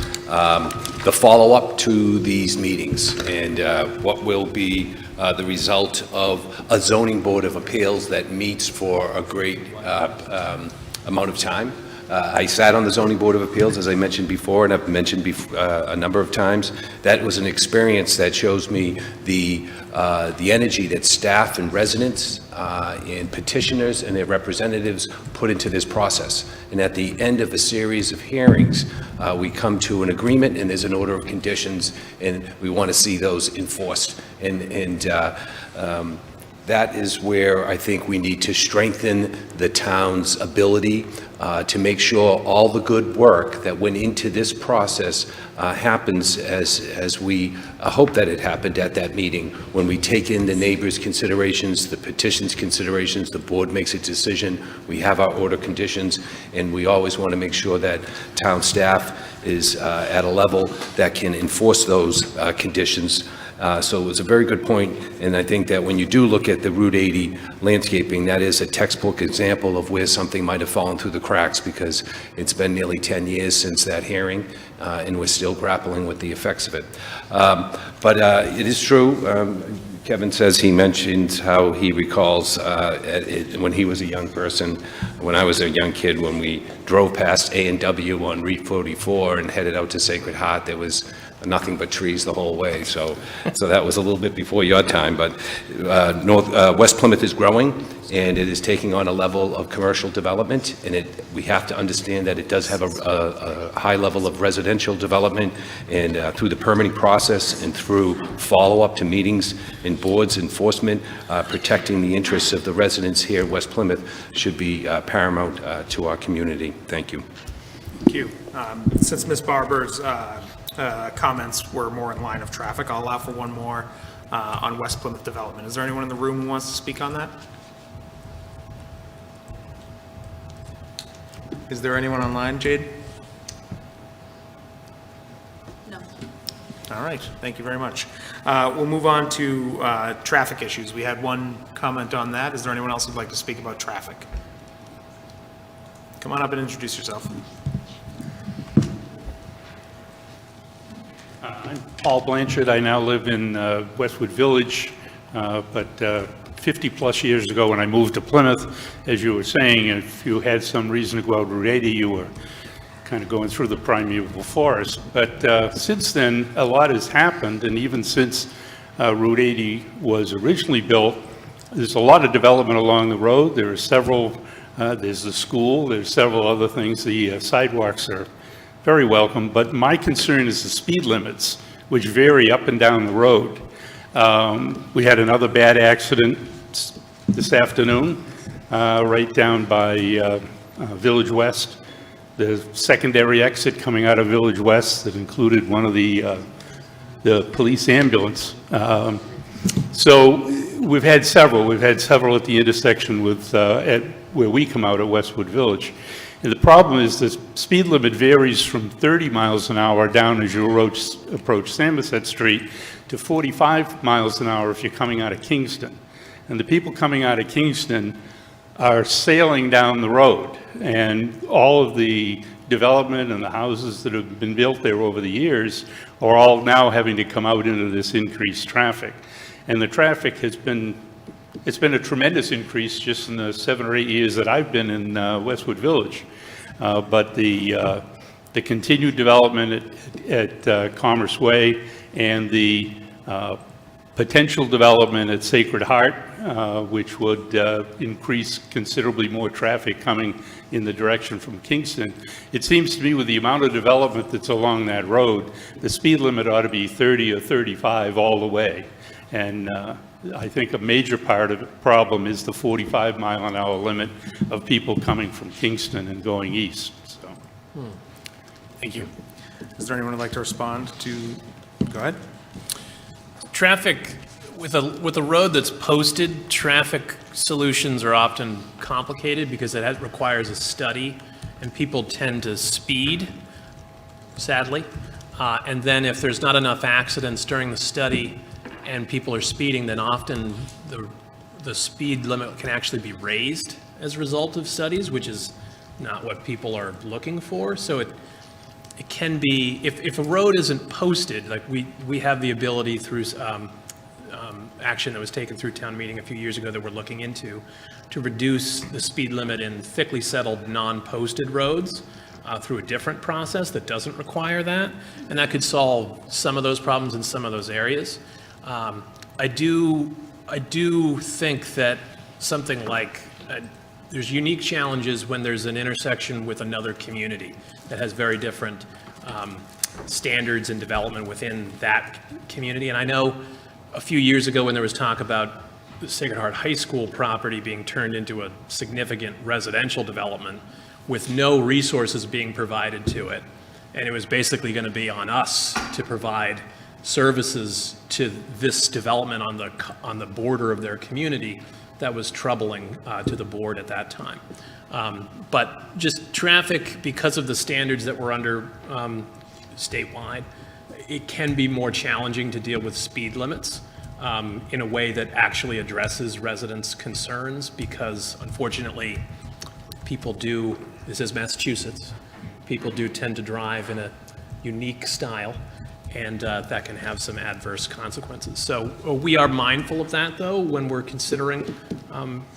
the follow-up to these meetings and what will be the result of a zoning board of appeals that meets for a great amount of time. I sat on the zoning board of appeals, as I mentioned before, and I've mentioned a number of times. That was an experience that shows me the energy that staff and residents and petitioners and their representatives put into this process. And at the end of a series of hearings, we come to an agreement, and there's an order of conditions, and we want to see those enforced. And that is where I think we need to strengthen the town's ability to make sure all the good work that went into this process happens as we hope that it happened at that meeting, when we take in the neighbors' considerations, the petition's considerations, the board makes a decision, we have our order conditions, and we always want to make sure that town staff is at a level that can enforce those conditions. So it was a very good point, and I think that when you do look at the Route 80 landscaping, that is a textbook example of where something might have fallen through the cracks, because it's been nearly 10 years since that hearing, and we're still grappling with the effects of it. But it is true, Kevin says he mentioned how he recalls when he was a young person, when I was a young kid, when we drove past A&W on Route 44 and headed out to Sacred Heart, there was nothing but trees the whole way. So that was a little bit before your time, but West Plymouth is growing, and it is taking on a level of commercial development, and we have to understand that it does have a high level of residential development, and through the permitting process and through follow-up to meetings and boards enforcement, protecting the interests of the residents here at West Plymouth should be paramount to our community. Thank you. Thank you. Since Ms. Barber's comments were more in line of traffic, I'll allow for one more on West Plymouth development. Is there anyone in the room who wants to speak on that? Is there anyone online, Jade? No. All right, thank you very much. We'll move on to traffic issues. We had one comment on that. Is there anyone else who'd like to speak about traffic? Come on up and introduce yourself. I'm Paul Blanchard. I now live in Westwood Village, but 50-plus years ago when I moved to Plymouth, as you were saying, if you had some reason to go out Route 80, you were kind of going through the primeval forest. But since then, a lot has happened, and even since Route 80 was originally built, there's a lot of development along the road. There are several, there's the school, there's several other things. The sidewalks are very welcome, but my concern is the speed limits, which vary up and down the road. We had another bad accident this afternoon, right down by Village West, the secondary exit coming out of Village West that included one of the police ambulance. So we've had several at the intersection with where we come out at Westwood Village. And the problem is the speed limit varies from 30 miles an hour down as you approach Somerset Street to 45 miles an hour if you're coming out of Kingston. And the people coming out of Kingston are sailing down the road. And all of the development and the houses that have been built there over the years are all now having to come out into this increased traffic. And the traffic has been, it's been a tremendous increase just in the 7 or 8 years that I've been in Westwood Village. But the continued development at Commerce Way and the potential development at Sacred Heart, which would increase considerably more traffic coming in the direction from Kingston. It seems to me with the amount of development that's along that road, the speed limit ought to be 30 or 35 all the way. And I think a major part of the problem is the 45-mile-an-hour limit of people coming from Kingston and going east. So. Thank you. Is there anyone who'd like to respond to? Go ahead. Traffic, with a road that's posted, traffic solutions are often complicated because it requires a study, and people tend to speed, sadly. And then if there's not enough accidents during the study and people are speeding, then often the speed limit can actually be raised as a result of studies, which is not what people are looking for. So it can be, if a road isn't posted, like we have the ability through action that was taken through town meeting a few years ago that we're looking into, to reduce the speed limit in thickly settled, non-posted roads through a different process that doesn't require that. And that could solve some of those problems in some of those areas. I do think that something like, there's unique challenges when there's an intersection with another community that has very different standards and development within that community. And I know a few years ago when there was talk about the Sacred Heart High School property being turned into a significant residential development with no resources being provided to it. And it was basically going to be on us to provide services to this development on the border of their community. That was troubling to the board at that time. But just traffic, because of the standards that were under statewide, it can be more challenging to deal with speed limits in a way that actually addresses residents' concerns, because unfortunately, people do, this is Massachusetts, people do tend to drive in a unique style, and that can have some adverse consequences. So we are mindful of that, though, when we're considering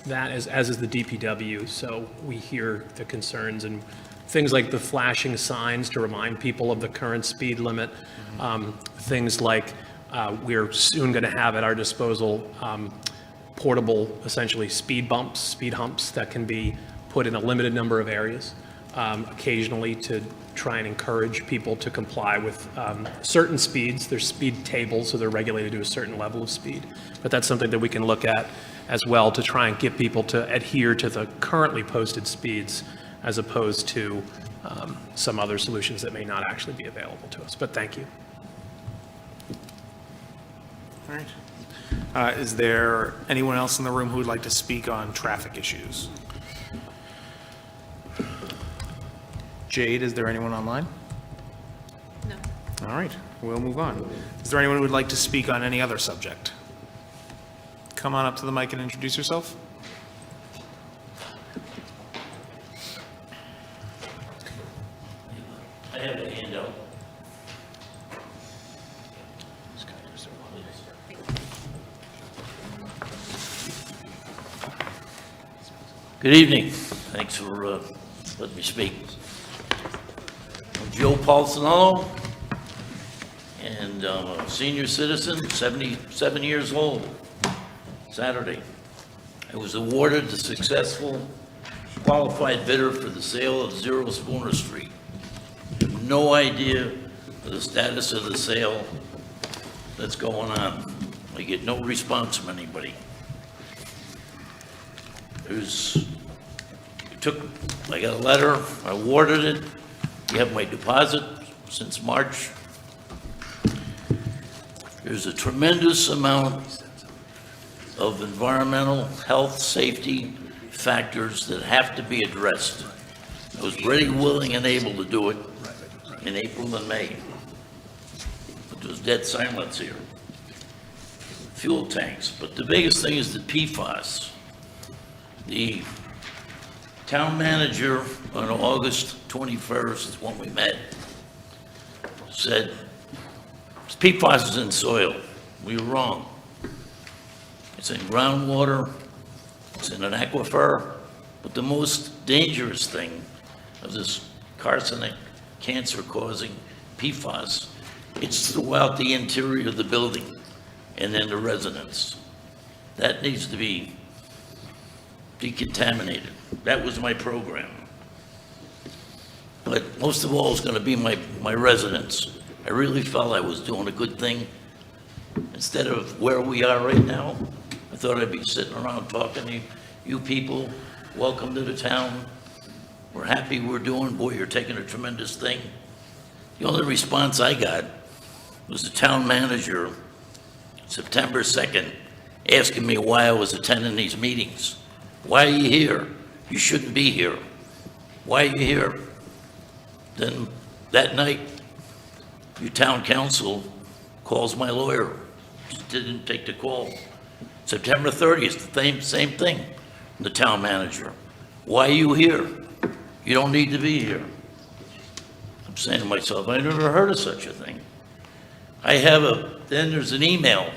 that, as is the DPW. So we hear the concerns, and things like the flashing signs to remind people of the current speed limit, things like we're soon going to have at our disposal portable, essentially speed humps that can be put in a limited number of areas occasionally to try and encourage people to comply with certain speeds. There's speed tables, so they're regulated to a certain level of speed. But that's something that we can look at as well to try and get people to adhere to the currently posted speeds, as opposed to some other solutions that may not actually be available to us. But thank you. All right. Is there anyone else in the room who would like to speak on traffic issues? Jade, is there anyone online? No. All right, we'll move on. Is there anyone who would like to speak on any other subject? Come on up to the mic and introduce yourself. I have a handout. Good evening. Thanks for letting me speak. I'm Joe Paulsonello, and I'm a senior citizen, 77 years old, Saturday. I was awarded the successful qualified bidder for the sale of 0 Spooner Street. I have no idea the status of the sale that's going on. I get no response from anybody. I got a letter, I awarded it. You have my deposit since March. There's a tremendous amount of environmental, health, safety factors that have to be addressed. I was ready, willing, and able to do it in April and May. But there's dead silence here. Fuel tanks, but the biggest thing is the PFAS. The town manager on August 21st, when we met, said, PFAS is in soil. We were wrong. It's in groundwater, it's in an aquifer, but the most dangerous thing of this arsenic, cancer-causing PFAS, it's throughout the interior of the building and in the residence. That needs to be decontaminated. That was my program. But most of all, it's going to be my residents. I really felt I was doing a good thing. Instead of where we are right now, I thought I'd be sitting around talking to you people. Welcome to the town. We're happy we're doing. Boy, you're taking a tremendous thing. The only response I got was the town manager, September 2nd, asking me why I was attending these meetings. Why are you here? You shouldn't be here. Why are you here? Then that night, your town council calls my lawyer. Just didn't take the call. September 30th, the same thing. The town manager. Why are you here? You don't need to be here. I'm saying to myself, I never heard of such a thing. Then there's an email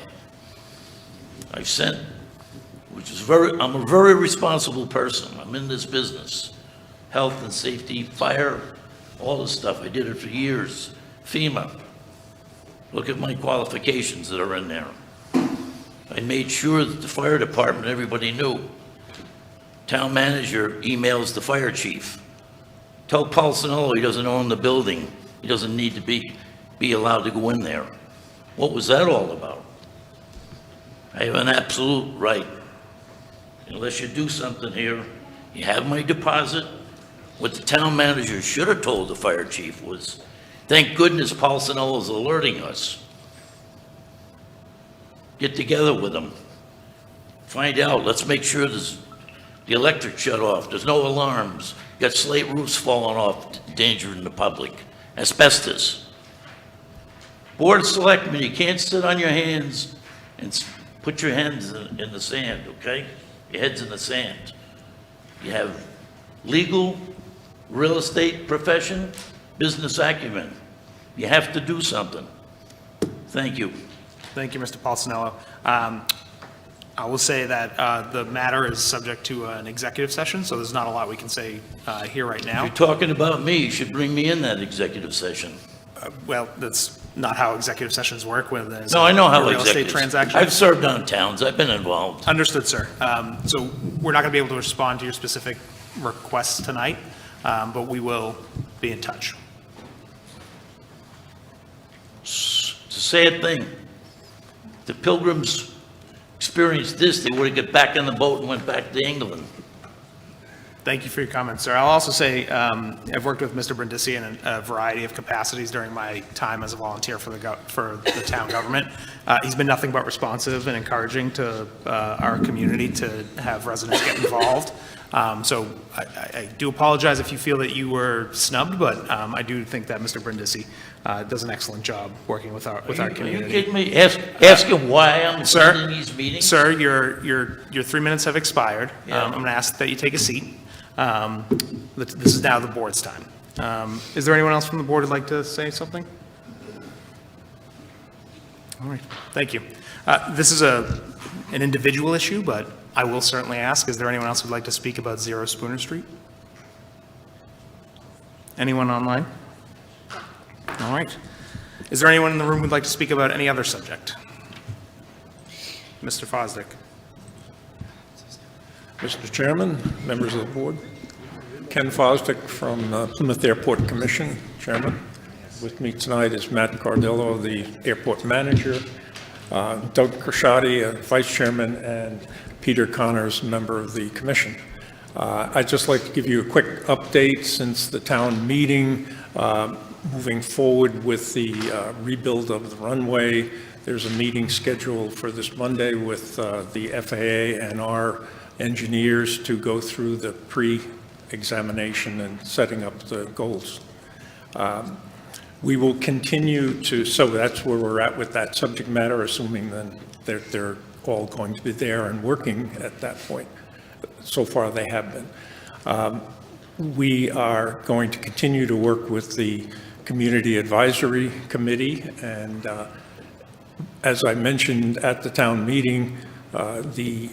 I've sent, which is I'm a very responsible person. I'm in this business. Health and safety, fire, all this stuff. I did it for years. FEMA. Look at my qualifications that are in there. I made sure that the fire department, everybody knew. Town manager emails the fire chief. Tell Paul Sinello he doesn't own the building. He doesn't need to be allowed to go in there. What was that all about? I have an absolute right. Unless you do something here, you have my deposit. What the town manager should have told the fire chief was, thank goodness Paul Sinello is alerting us. Get together with him. Find out, let's make sure the electric shut off, there's no alarms. Got slate roofs falling off, endangering the public. Asbestos. Board of Selectmen, you can't sit on your hands and put your hands in the sand, okay? Your head's in the sand. You have legal, real estate profession, business acumen. You have to do something. Thank you. Thank you, Mr. Paulsonello. I will say that the matter is subject to an executive session, so there's not a lot we can say here right If now. you're talking about me, you should bring me in that executive session. Well, that's not how executive sessions work when there's No, I know how a real estate executives. transaction. I've served on towns, I've been involved. Understood, sir. So we're not going to be able to respond to your specific requests tonight, but we will be in touch. It's a sad thing. The Pilgrims experienced this, they would have got back on the boat and went back to England. Thank you for your comments, sir. I'll also say I've worked with Mr. Brindisi in a variety of capacities during my time as a volunteer for the town government. He's been nothing but responsive and encouraging to our community to have residents get involved. So I do apologize if you feel that you were snubbed, but I do think that Mr. Brindisi does an excellent job working with our Are you community. kidding me? Ask him why I'm attending these meetings? Sir, your 3 minutes have expired. Yeah. I'm going to ask that you take a seat. This is now the board's time. Is there anyone else from the board who'd like to say something? All right, thank you. This is an individual issue, but I will certainly ask, is there anyone else who'd like to speak about 0 Spooner Street? Anyone online? All right. Is there anyone in the room who'd like to speak about any other subject? Mr. Fosdick. Mr. Chairman, members of the board, Ken Fosdick from Plymouth Airport Commission, Chairman. With me tonight is Matt Cardello, the airport manager, Doug Krashati, Vice Chairman, and Peter Connors, member of the commission. I'd just like to give you a quick update since the town meeting, moving forward with the rebuild of the runway. There's a meeting scheduled for this Monday with the FAA and our engineers to go through the pre-examination and setting up the goals. We will continue to, so that's where we're at with that subject matter, assuming then they're all going to be there and working at that point. So far they have been. We are going to continue to work with the Community Advisory Committee, and as I mentioned at the town meeting, the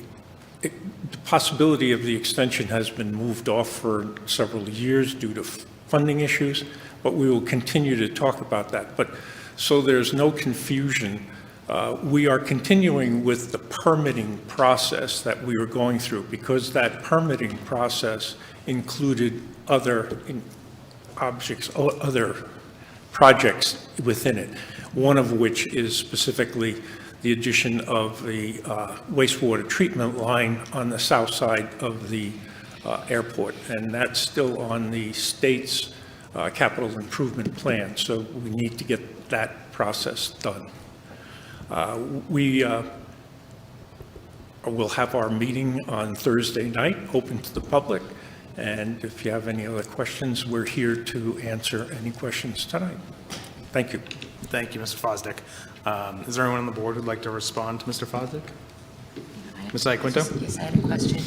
possibility of the extension has been moved off for several years due to funding issues, but we will continue to talk about that. But so there's no confusion, we are continuing with the permitting process that we were going through, because that permitting process included other objects, other projects within it, one of which is specifically the addition of the wastewater treatment line on the south side of the airport, and that's still on the state's capital improvement plan, so we need to get that process done. We will have our meeting on Thursday night, open to the public, and if you have any other questions, we're here to answer any questions tonight. Thank you. Thank you, Mr. Fosdick. Is there anyone on the board who'd like to respond to Mr. Fosdick? I Ms. Iaquinto? Yes, I had a question.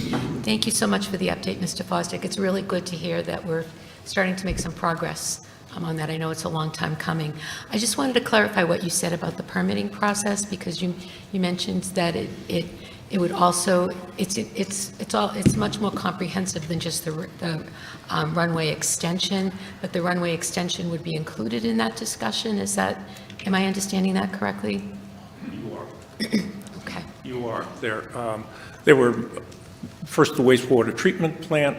Thank you so much for the update, Mr. Fosdick. It's really good to hear that we're starting to make some progress on that. I know it's a long time coming. I just wanted to clarify what you said about the permitting process, because you mentioned that it would also, it's much more comprehensive than just the runway extension, but the runway extension would be included in that discussion. Am I understanding that correctly? You are. Okay. You are. There were, first, the wastewater treatment plant,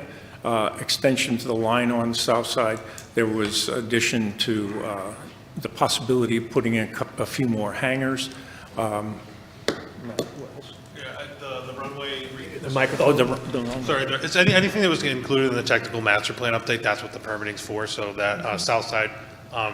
extension to the line on the south side. There was addition to the possibility of putting in a few more hangars. The runway. The runway. Sorry, it's anything that was included in the technical master plan update, that's what the permitting's for. So that south side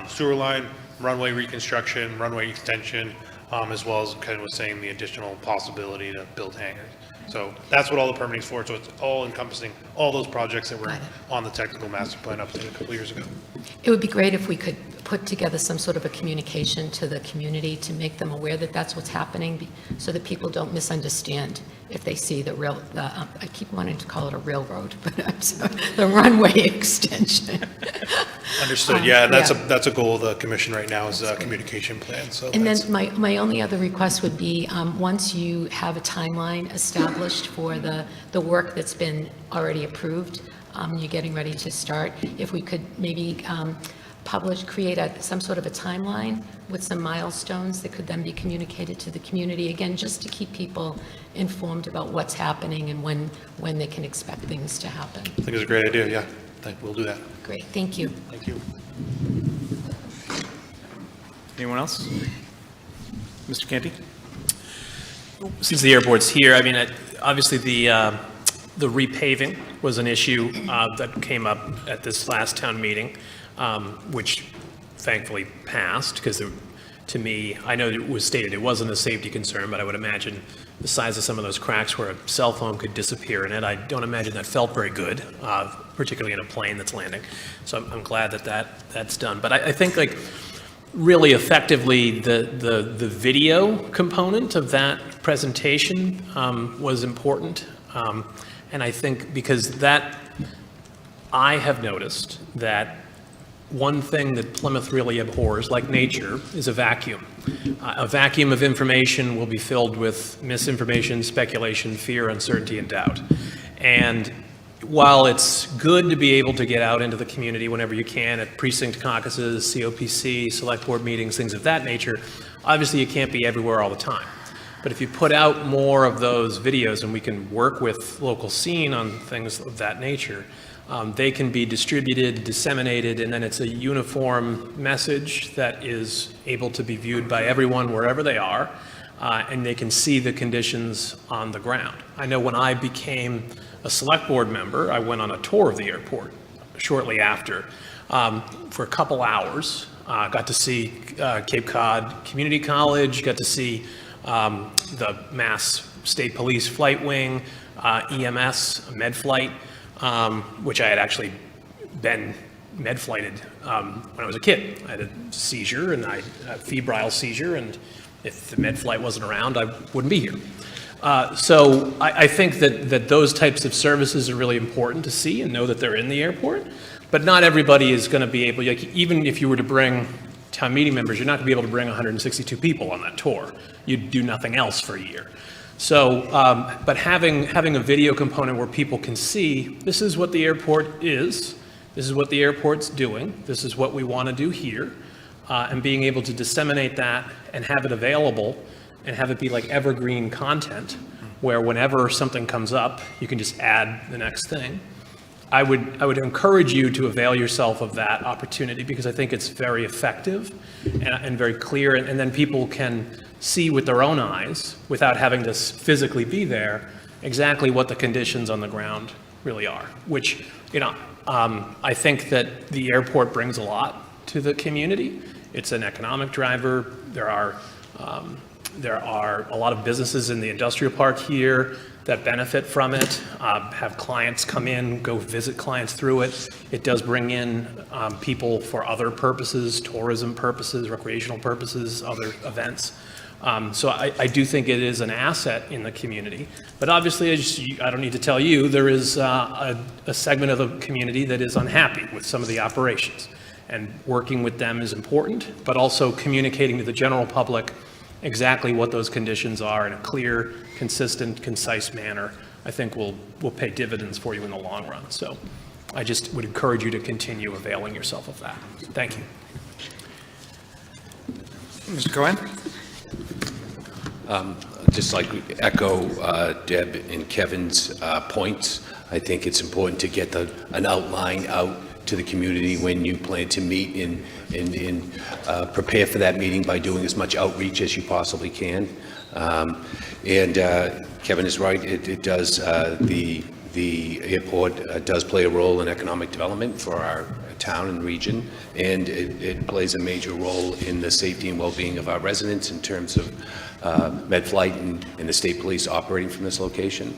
sewer line, runway reconstruction, runway extension, as well as Ken was saying, the additional possibility to build hangars. So that's what all the permitting's for. So it's all encompassing all those projects that were on the technical master plan update a couple years ago. It would be great if we could put together some sort of a communication to the community to make them aware that that's what's happening, so that people don't misunderstand if they see I keep wanting to call it a railroad, but I'm sorry, the runway extension. Understood. Yeah, and that's a goal of the commission right now, is a communication plan. So and then my only other request would be, once you have a timeline established for the work that's been already approved, you're getting ready to start, if we could maybe create some sort of a timeline with some milestones that could then be communicated to the community, again, just to keep people informed about what's happening and when they can expect things to happen. I think it's a great idea, yeah. I think we'll do that. Great, thank you. Thank you. Anyone else? Mr. Canty? Since the airport's here, I mean, obviously the repaving was an issue that came up at this last town meeting, which thankfully passed, because to me, I know it was stated it wasn't a safety concern, but I would imagine the size of some of those cracks where a cell phone could disappear in it, I don't imagine that felt very good, particularly in a plane that's landing. So I'm glad that's done. But I think, like, really effectively, the video component of that presentation was important. And I think because I have noticed that one thing that Plymouth really abhors, like nature, is a vacuum. A vacuum of information will be filled with misinformation, speculation, fear, uncertainty, and doubt. And while it's good to be able to get out into the community whenever you can at precinct caucuses, COPC, select board meetings, things of that nature, obviously you can't be everywhere all the time. But if you put out more of those videos, and we can work with local scene on things of that nature, they can be distributed, disseminated, and then it's a uniform message that is able to be viewed by everyone wherever they are, and they can see the conditions on the ground. I know when I became a select board member, I went on a tour of the airport shortly after for a couple hours. Got to see Cape Cod Community College, got to see the Mass State Police Flight Wing, EMS, MedFlight, which I had actually been med-flighted when I was a kid. I had a seizure, and a febrile seizure, and if the med-flight wasn't around, I wouldn't be here. So I think that those types of services are really important to see and know that they're in the airport, but not everybody is going to be able, like, even if you were to bring town meeting members, you're not going to be able to bring 162 people on that tour. You'd do nothing else for a year. So, but having a video component where people can see, this is what the airport is, this is what the airport's doing, this is what we want to do here, and being able to disseminate that and have it available and have it be like evergreen content, where whenever something comes up, you can just add the next thing. I would encourage you to avail yourself of that opportunity, because I think it's very effective and very clear, and then people can see with their own eyes, without having to physically be there, exactly what the conditions on the ground really are, which, I think that the airport brings a lot to the community. It's an economic driver. There are a lot of businesses in the industrial park here that benefit from it, have clients come in, go visit clients through it. It does bring in people for other purposes, tourism purposes, recreational purposes, other events. So I do think it is an asset in the community. But obviously, I don't need to tell you, there is a segment of the community that is unhappy with some of the operations. And working with them is important, but also communicating to the general public exactly what those conditions are in a clear, consistent, concise manner, I think will pay dividends for you in the long run. So I just would encourage you to continue availing yourself of that. Thank you. Mr. Cohen? Just like echo Deb and Kevin's points, I think it's important to get an outline out to the community when you plan to meet and prepare for that meeting by doing as much outreach as you possibly can. And Kevin is right, it does, the airport does play a role in economic development for our town and region, and it plays a major role in the safety and well-being of our residents in terms of MedFlight and the state police operating from this location.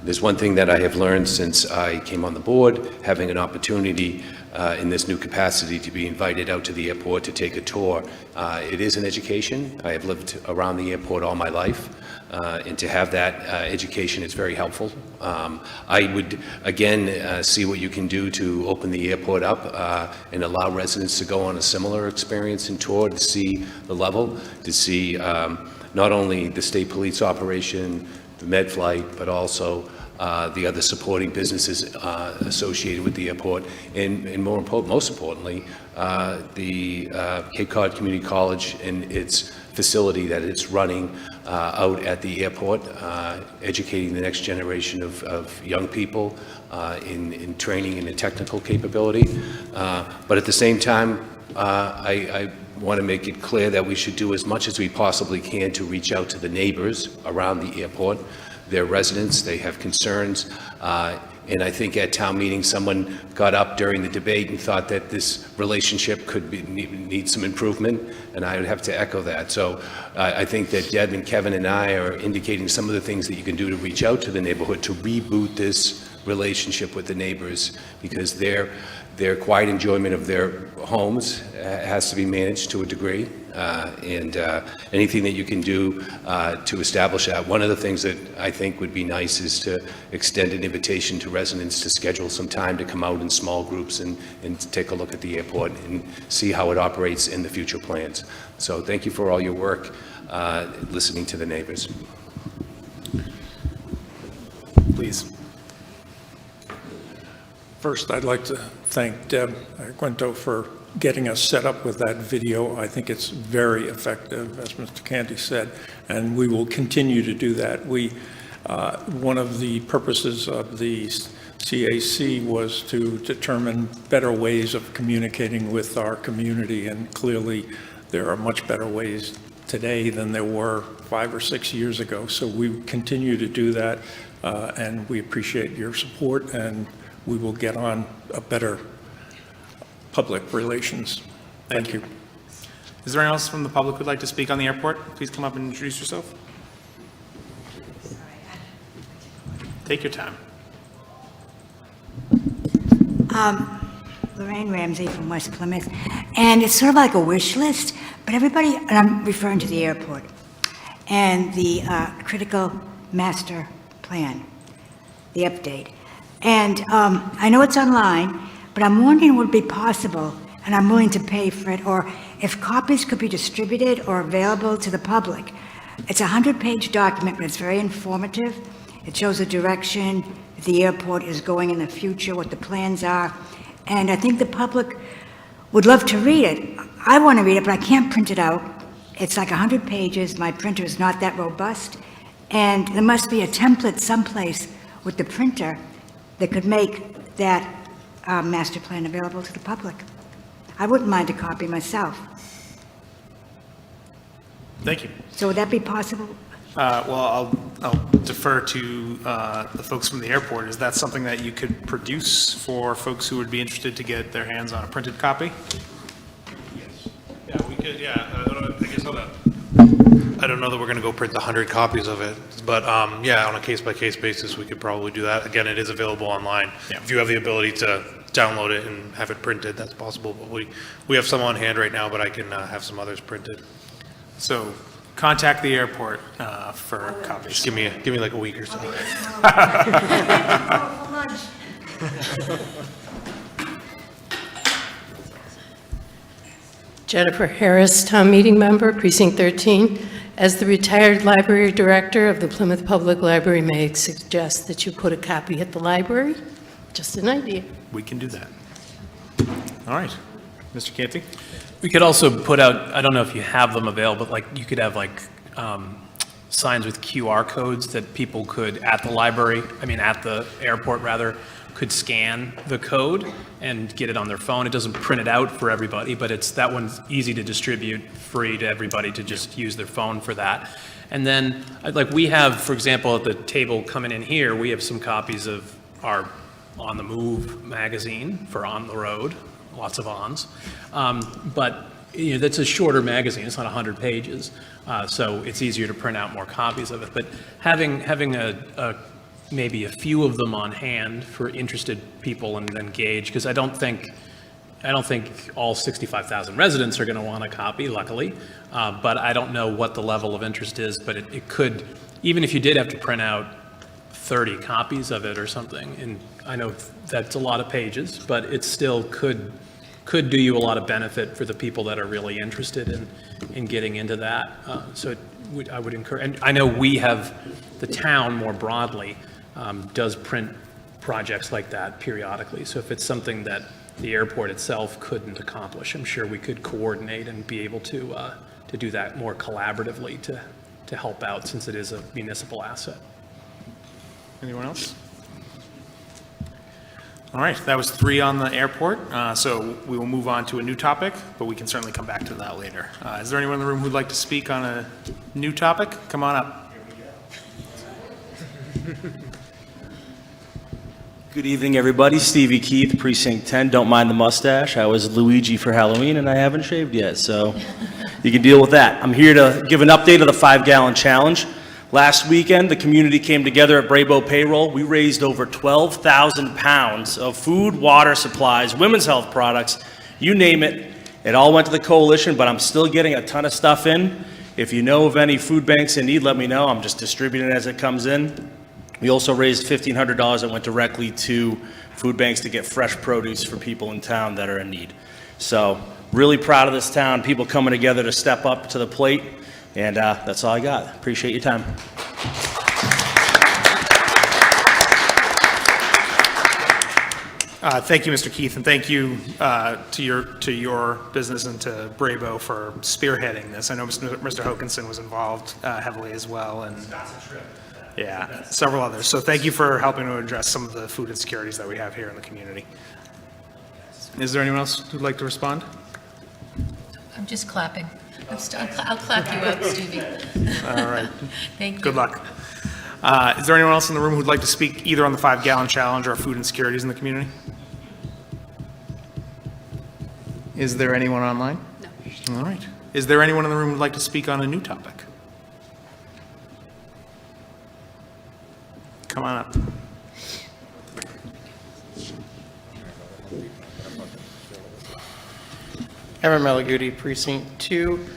There's one thing that I have learned since I came on the board, having an opportunity in this new capacity to be invited out to the airport to take a tour. It is an education. I have lived around the airport all my life, and to have that education is very helpful. I would, again, see what you can do to open the airport up and allow residents to go on a similar experience and tour to see the level, to see not only the state police operation, the MedFlight, but also the other supporting businesses associated with the airport, and most importantly, the Cape Cod Community College and its facility that it's running out at the airport, educating the next generation of young people in training and in technical capability. But at the same time, I want to make it clear that we should do as much as we possibly can to reach out to the neighbors around the airport. They're residents, they have concerns, and I think at town meeting, someone got up during the debate and thought that this relationship could need some improvement, and I would have to echo that. So I think that Deb and Kevin and I are indicating some of the things that you can do to reach out to the neighborhood, to reboot this relationship with the neighbors, because their quiet enjoyment of their homes has to be managed to a degree, and anything that you can do to establish that. One of the things that I think would be nice is to extend an invitation to residents to schedule some time to come out in small groups and take a look at the airport and see how it operates in the future plans. So thank you for all your work listening to the neighbors. Please. First, I'd like to thank Deb Quinto for getting us set up with that video. I think it's very effective, as Mr. Canty said, and we will continue to do that. One of the purposes of the CAC was to determine better ways of communicating with our community, and clearly there are much better ways today than there were 5 or 6 years ago. So we continue to do that, and we appreciate your support, and we will get on a better public relations. Thank you. Is there anyone else from the public who'd like to speak on the airport? Please come up and introduce yourself. Take your time. Lorraine Ramsey from West Plymouth, and it's sort of like a wish list, but everybody, and I'm referring to the airport, and the critical master plan, the update. And I know it's online, but I'm wondering would it be possible, and I'm willing to pay for it, or if copies could be distributed or available to the public. It's a 100-page document, but it's very informative. It shows the direction the airport is going in the future, what the plans are, and I think the public would love to read it. I want to read it, but I can't print it out. It's like 100 pages. My printer is not that robust, and there must be a template someplace with the printer that could make that master plan available to the public. I wouldn't mind a copy myself. Thank you. So would that be possible? Well, I'll defer to the folks from the airport. Is that something that you could produce for folks who would be interested to get their hands on a printed copy? Yes. Yeah, we could, yeah. I guess I don't know that we're going to go print 100 copies of it, but yeah, on a case-by-case basis, we could probably do that. Again, it is available online. Yeah. If you have the ability to download it and have it printed, that's possible. But we have some on hand right now, but I can have some others printed. So contact the airport for copies. Just give me like a week or so. Jennifer Harris, town meeting member, precinct 13. As the retired library director of the Plymouth Public Library, may I suggest that you put a copy at the library? Just an idea. We can do that. All right. Mr. Canty? We could also put out, I don't know if you have them available, but like, you could have like signs with QR codes that people could, at the airport rather, could scan the code and get it on their phone. It doesn't print it out for everybody, but that one's easy to distribute, free to everybody to just use their phone for that. And then, like we have, for example, at the table coming in here, we have some copies of our On the Move magazine for On the Road, lots of ons. But that's a shorter magazine, it's not 100 pages, so it's easier to print out more copies of it. But having maybe a few of them on hand for interested people and engage, because I don't think all 65,000 residents are going to want a copy, luckily, but I don't know what the level of interest is, but it could, even if you did have to print out 30 copies of it or something, and I know that's a lot of pages, but it still could do you a lot of benefit for the people that are really interested in getting into that. So I would encourage, and I know we have, the town more broadly does print projects like that periodically. So if it's something that the airport itself couldn't accomplish, I'm sure we could coordinate and be able to do that more collaboratively to help out, since it is a municipal asset. Anyone else? All right, that was 3 on the airport. So we will move on to a new topic, but we can certainly come back to that later. Is there anyone in the room who'd like to speak on a new topic? Come on up. Good evening, everybody. Stevie Keith, Precinct 10. Don't mind the mustache. I was Luigi for Halloween, and I haven't shaved yet, so you can deal with that. I'm here to give an update of the 5-gallon challenge. Last weekend, the community came together at Braybo Payroll. We raised over 12,000 pounds of food, water supplies, women's health products, you name it. It all went to the coalition, but I'm still getting a ton of stuff in. If you know of any food banks in need, let me know. I'm just distributing it as it comes in. We also raised $1,500 that went directly to food banks to get fresh produce for people in town that are in need. So really proud of this town, people coming together to step up to the plate. And that's all I got. Appreciate your time. Thank you, Mr. Keith, and thank you to your business and to Braybo for spearheading this. I know Mr. Hokinson was involved heavily as well, and yeah, several others. So thank you for helping to address some of the food insecurities that we have here in the community. Is there anyone else who'd like to respond? I'm just clapping. I'll clap you out, Stevie. All right. Thank you. Good luck. Is there anyone else in the room who'd like to speak either on the 5-gallon challenge or food insecurities in the community? Is there anyone online? No. All right. Is there anyone in the room who'd like to speak on a new topic? Come on up. Evan Malaguti, Precinct 2.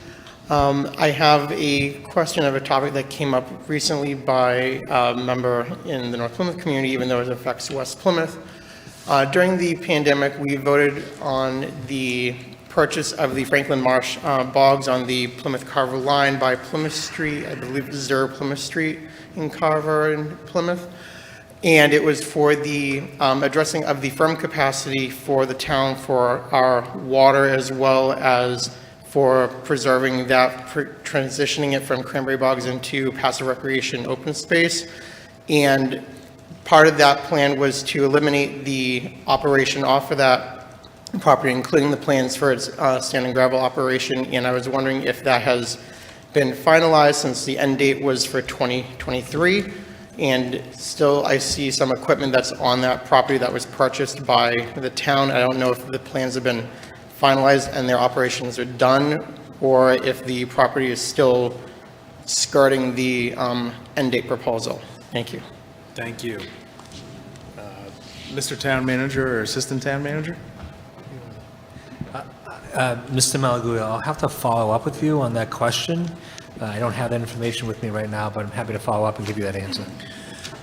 I have a question of a topic that came up recently by a member in the North Plymouth community, even though it affects West Plymouth. During the pandemic, we voted on the purchase of the Franklin Marsh bogs on the Plymouth Carver line by Plymouth Street. I believe it's 0 Plymouth Street in Carver in Plymouth. And it was for the addressing of the firm capacity for the town for our water, as well as for preserving that, transitioning it from cranberry bogs into passive recreation open space. And part of that plan was to eliminate the operation off of that property, including the plans for its sand and gravel operation. And I was wondering if that has been finalized, since the end date was for 2023. And still, I see some equipment that's on that property that was purchased by the town. I don't know if the plans have been finalized and their operations are done, or if the property is still skirting the end date proposal. Thank you. Thank you. Mr. Town Manager or Assistant Town Manager? Mr. Malaguia, I'll have to follow up with you on that question. I don't have that information with me right now, but I'm happy to follow up and give you that answer.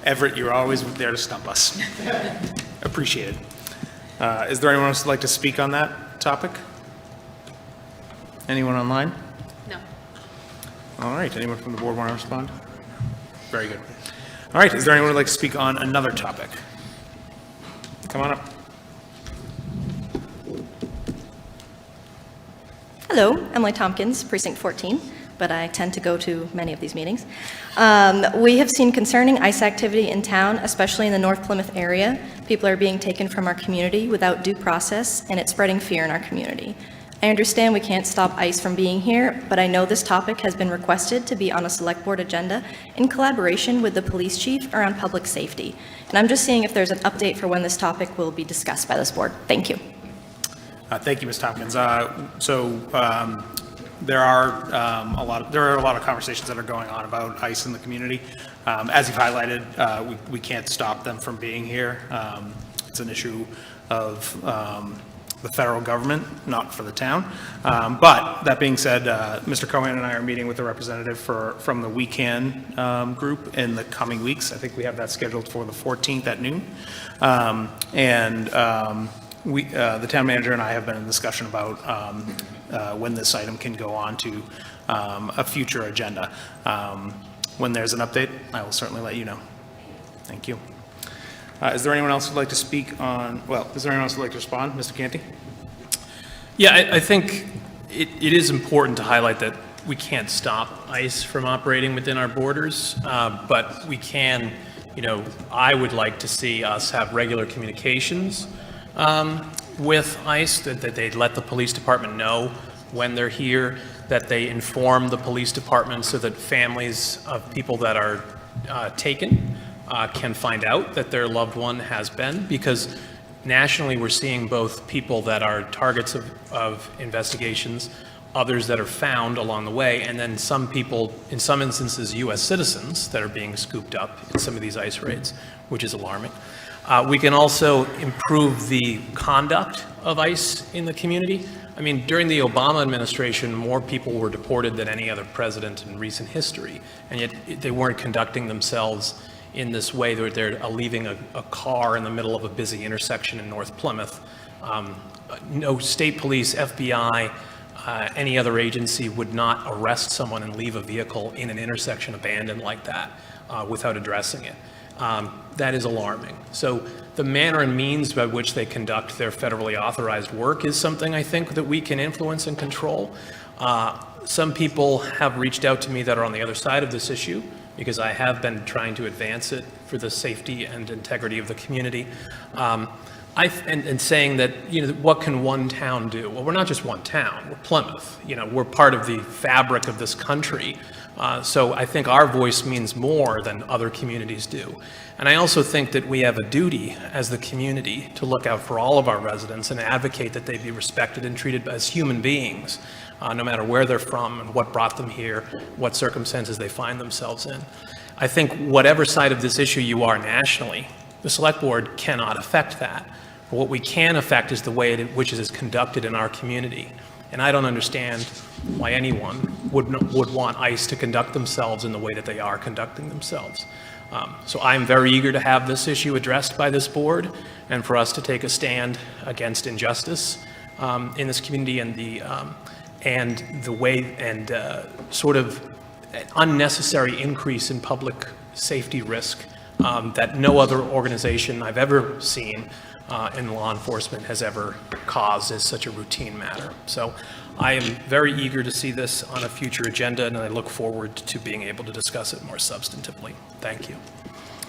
Everett, you're always there to stump us. Appreciate it. Is there anyone else who'd like to speak on that topic? Anyone online? No. All right, anyone from the board want to respond? Very good. All right, is there anyone who'd like to speak on another topic? Come on up. Hello, Emily Tompkins, Precinct 14, but I tend to go to many of these meetings. We have seen concerning ICE activity in town, especially in the North Plymouth area. People are being taken from our community without due process, and it's spreading fear in our community. I understand we can't stop ICE from being here, but I know this topic has been requested to be on a select board agenda in collaboration with the police chief around public safety. And I'm just seeing if there's an update for when this topic will be discussed by this board. Thank you. Thank you, Ms. Tompkins. There are a lot of conversations that are going on about ICE in the community. As you've highlighted, we can't stop them from being here. It's an issue of the federal government, not for the town. But that being said, Mr. Cohen and I are meeting with a representative from the We Can group in the coming weeks. I think we have that scheduled for the 14th at noon. The town manager and I have been in discussion about when this item can go on to a future agenda. When there's an update, I will certainly let you know. Thank you. Is there anyone else who'd like to speak on, is there anyone else who'd like to respond? Mr. Canty? Yeah, I think it is important to highlight that we can't stop ICE from operating within our borders, but we can, I would like to see us have regular communications with ICE, that they let the police department know when they're here, that they inform the police department so that families of people that are taken can find out that their loved one has been, because nationally we're seeing both people that are targets of investigations, others that are found along the way, and then some people, in some instances, U.S. citizens that are being scooped up in some of these ICE raids, which is alarming. We can also improve the conduct of ICE in the community. I mean, during the Obama administration, more people were deported than any other president in recent history, and yet they weren't conducting themselves in this way. They're leaving a car in the middle of a busy intersection in North Plymouth. No state police, FBI, any other agency would not arrest someone and leave a vehicle in an intersection abandoned like that without addressing it. That is alarming. So the manner and means by which they conduct their federally authorized work is something I think that we can influence and control. Some people have reached out to me that are on the other side of this issue, because I have been trying to advance it for the safety and integrity of the community. And saying that, what can one town do? Well, we're not just one town, we're Plymouth. We're part of the fabric of this country. So I think our voice means more than other communities do. And I also think that we have a duty as the community to look out for all of our residents and advocate that they be respected and treated as human beings, no matter where they're from and what brought them here, what circumstances they find themselves in. I think whatever side of this issue you are nationally, the select board cannot affect that. But what we can affect is the way in which it is conducted in our community. And I don't understand why anyone would want ICE to conduct themselves in the way that they are conducting themselves. So I'm very eager to have this issue addressed by this board, and for us to take a stand against injustice in this community and the way and sort of unnecessary increase in public safety risk that no other organization I've ever seen in law enforcement has ever caused as such a routine matter. So I am very eager to see this on a future agenda, and I look forward to being able to discuss it more substantively. Thank you.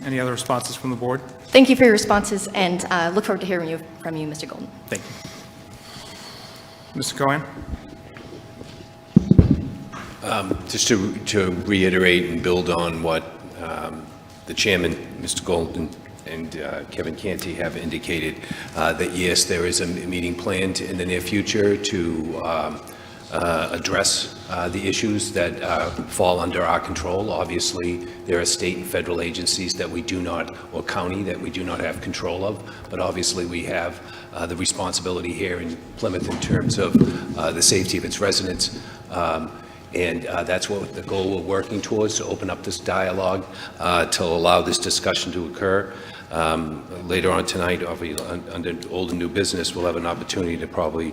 Any other responses from the board? Thank you for your responses, and look forward to hearing from you, Mr. Golden. Thank you. Mr. Cohen? Just to reiterate and build on what the chairman, Mr. Golden, and Kevin Canty have indicated, that yes, there is a meeting planned in the near future to address the issues that fall under our control. Obviously, there are state and federal agencies that we do not, or county, that we do not have control of, but obviously we have the responsibility here in Plymouth in terms of the safety of its residents. And that's what the goal we're working towards, to open up this dialogue, to allow this discussion to occur. Later on tonight, under old and new business, we'll have an opportunity to probably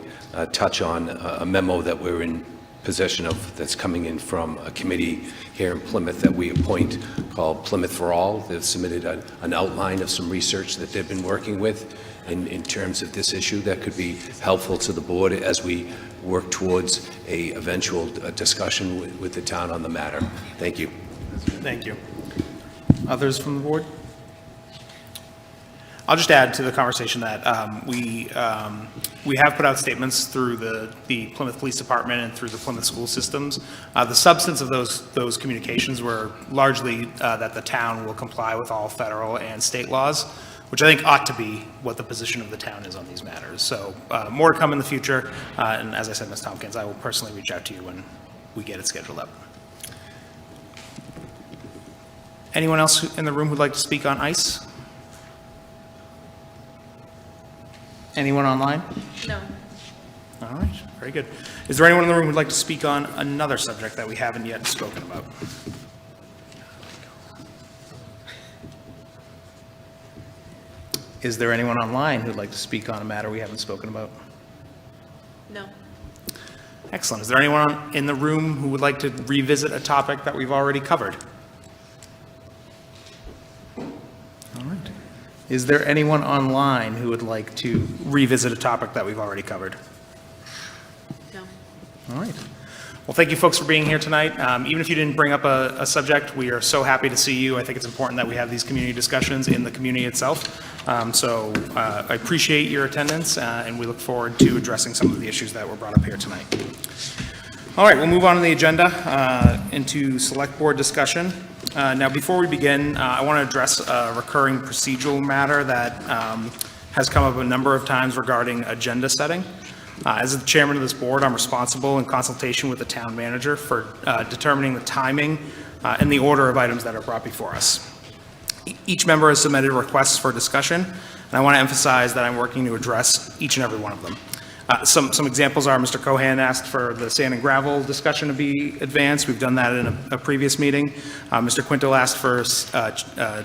touch on a memo that we're in possession of that's coming in from a committee here in Plymouth that we appoint called Plymouth for All. They've submitted an outline of some research that they've been working with in terms of this issue that could be helpful to the board as we work towards a eventual discussion with the town on the matter. Thank you. Thank you. Others from the board? I'll just add to the conversation that we have put out statements through the Plymouth Police Department and through the Plymouth school systems. The substance of those communications were largely that the town will comply with all federal and state laws, which I think ought to be what the position of the town is on these matters. So more to come in the future, and as I said, Ms. Tompkins, I will personally reach out to you when we get it scheduled up. Anyone else in the room who'd like to speak on ICE? Anyone online? No. All right, very good. Is there anyone in the room who'd like to speak on another subject that we haven't yet spoken about? Is there anyone online who'd like to speak on a matter we haven't spoken about? No. Excellent. Is there anyone in the room who would like to revisit a topic that we've already covered? All right. Is there anyone online who would like to revisit a topic that we've already covered? No. All right. Well, thank you folks for being here tonight. Even if you didn't bring up a subject, we are so happy to see you. I think it's important that we have these community discussions in the community itself. I appreciate your attendance, and we look forward to addressing some of the issues that were brought up here tonight. All right, we'll move on to the agenda into select board discussion. Now, before we begin, I want to address a recurring procedural matter that has come up a number of times regarding agenda setting. As the chairman of this board, I'm responsible in consultation with the town manager for determining the timing and the order of items that are brought before us. Each member has submitted requests for discussion, and I want to emphasize that I'm working to address each and every one of them. Some examples are Mr. Cohan asked for the sand and gravel discussion to be advanced. We've done that in a previous meeting. Mr. Quinto asked for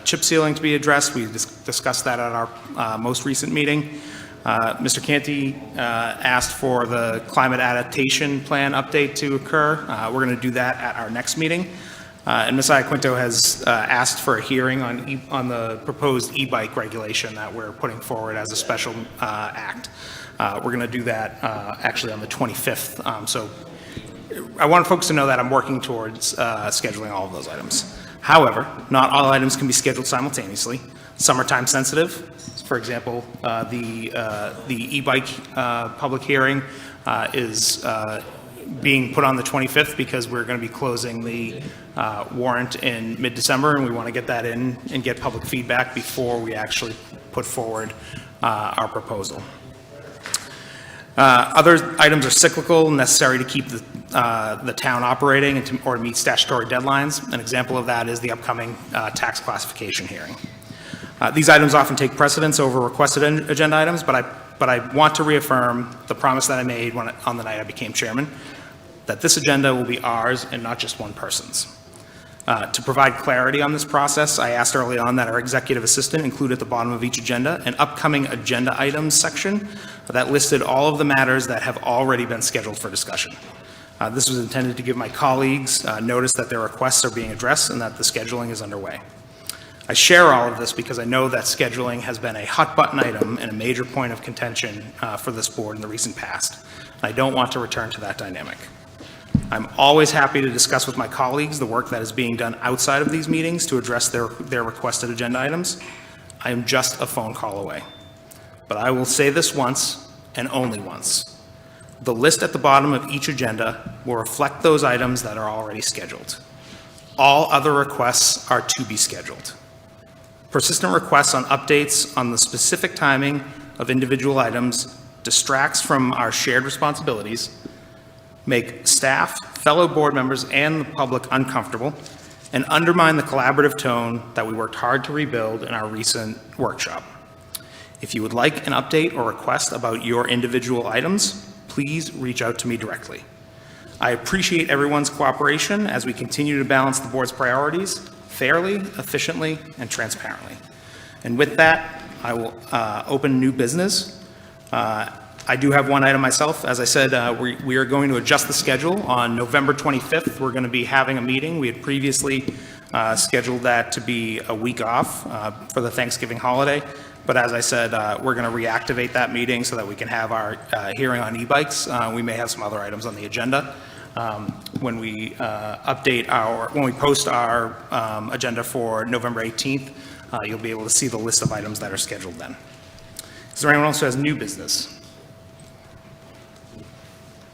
chip sealing to be addressed. We discussed that at our most recent meeting. Mr. Canty asked for the climate adaptation plan update to occur. We're going to do that at our next meeting. And Ms. Quinto has asked for a hearing on the proposed e-bike regulation that we're putting forward as a special act. We're going to do that actually on the 25th. So I want folks to know that I'm working towards scheduling all of those items. However, not all items can be scheduled simultaneously. Some are time sensitive. For example, the e-bike public hearing is being put on the 25th because we're going to be closing the warrant in mid-December, and we want to get that in and get public feedback before we actually put forward our proposal. Other items are cyclical, necessary to keep the town operating or to meet statutory deadlines. An example of that is the upcoming tax classification hearing. These items often take precedence over requested agenda items, but I want to reaffirm the promise that I made on the night I became chairman, that this agenda will be ours and not just one person's. To provide clarity on this process, I asked early on that our executive assistant include at the bottom of each agenda an upcoming agenda items section that listed all of the matters that have already been scheduled for discussion. This was intended to give my colleagues notice that their requests are being addressed and that the scheduling is underway. I share all of this because I know that scheduling has been a hot button item and a major point of contention for this board in the recent past. I don't want to return to that dynamic. I'm always happy to discuss with my colleagues the work that is being done outside of these meetings to address their requested agenda items. I am just a phone call away. But I will say this once and only once. The list at the bottom of each agenda will reflect those items that are already scheduled. All other requests are to be scheduled. Persistent requests on updates on the specific timing of individual items distracts from our shared responsibilities, make staff, fellow board members, and the public uncomfortable, and undermine the collaborative tone that we worked hard to rebuild in our recent workshop. If you would like an update or request about your individual items, please reach out to me directly. I appreciate everyone's cooperation as we continue to balance the board's priorities fairly, efficiently, and transparently. And with that, I will open new business. I do have one item myself. As I said, we are going to adjust the schedule. On November 25th, we're going to be having a meeting. We had previously scheduled that to be a week off for the Thanksgiving holiday. But as I said, we're going to reactivate that meeting so that we can have our hearing on e-bikes. We may have some other items on the agenda. When we when we post our agenda for November 18th, you'll be able to see the list of items that are scheduled then. Is there anyone else who has new business?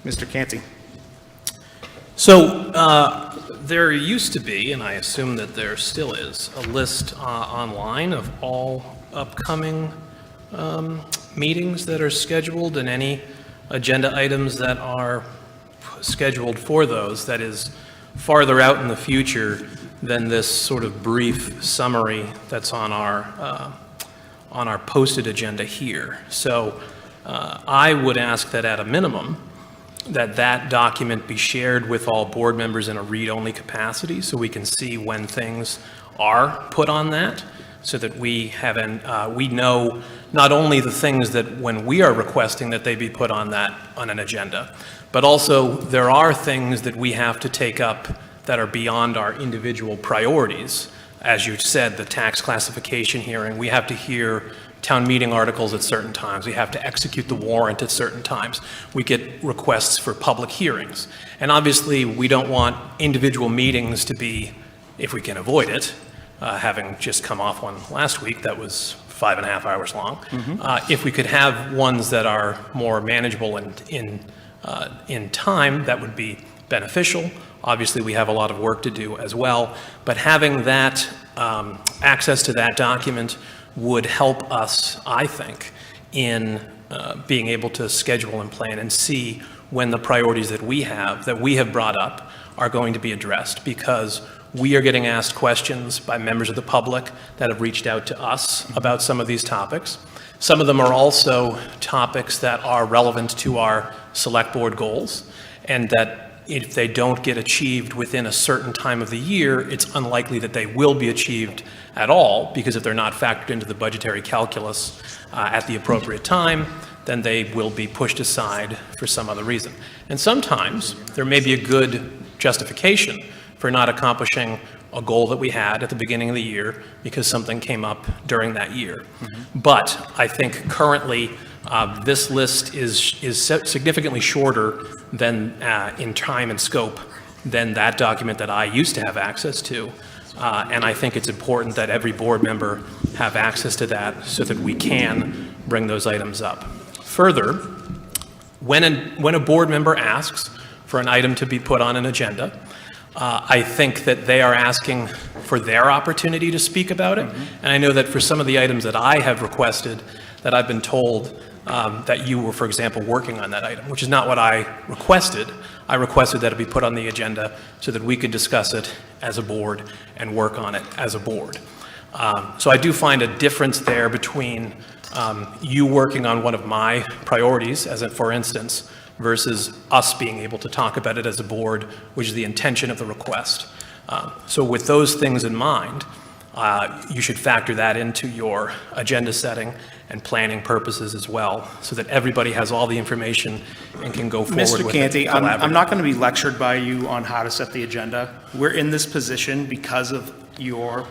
Mr. Canty. So there used to be, and I assume that there still is, a list online of all upcoming meetings that are scheduled and any agenda items that are scheduled for those, that is farther out in the future than this sort of brief summary that's on our posted agenda here. So I would ask that at a minimum, that document be shared with all board members in a read-only capacity so we can see when things are put on that, so that we know not only the things that when we are requesting that they be put on an agenda, but also there are things that we have to take up that are beyond our individual priorities. As you said, the tax classification hearing, we have to hear town meeting articles at certain times. We have to execute the warrant at certain times. We get requests for public hearings. And obviously, we don't want individual meetings to be, if we can avoid it, having just come off one last week that was 5.5 hours long. If we could have ones that are more manageable in time, that would be beneficial. Obviously, we have a lot of work to do as well, but having that access to that document would help us, I think, in being able to schedule and plan and see when the priorities that we have brought up are going to be addressed, because we are getting asked questions by members of the public that have reached out to us about some of these topics. Some of them are also topics that are relevant to our select board goals, and that if they don't get achieved within a certain time of the year, it's unlikely that they will be achieved at all, because if they're not factored into the budgetary calculus at the appropriate time, then they will be pushed aside for some other reason. And sometimes there may be a good justification for not accomplishing a goal that we had at the beginning of the year because something came up during that year. But I think currently this list is significantly shorter than in time and scope than that document that I used to have access to. And I think it's important that every board member have access to that so that we can bring those items up. Further, when a board member asks for an item to be put on an agenda, I think that they are asking for their opportunity to speak about it. And I know that for some of the items that I have requested, that I've been told that you were, for example, working on that item, which is not what I requested. I requested that it be put on the agenda so that we could discuss it as a board and work on it as a board. So I do find a difference there between you working on one of my priorities, as in, for instance, versus us being able to talk about it as a board, which is the intention of the request. So with those things in mind, you should factor that into your agenda setting and planning purposes as well, so that everybody has all the information and can go forward with it. Mr. Canty, I'm not going to be lectured by you on how to set the agenda. We're in this position because of your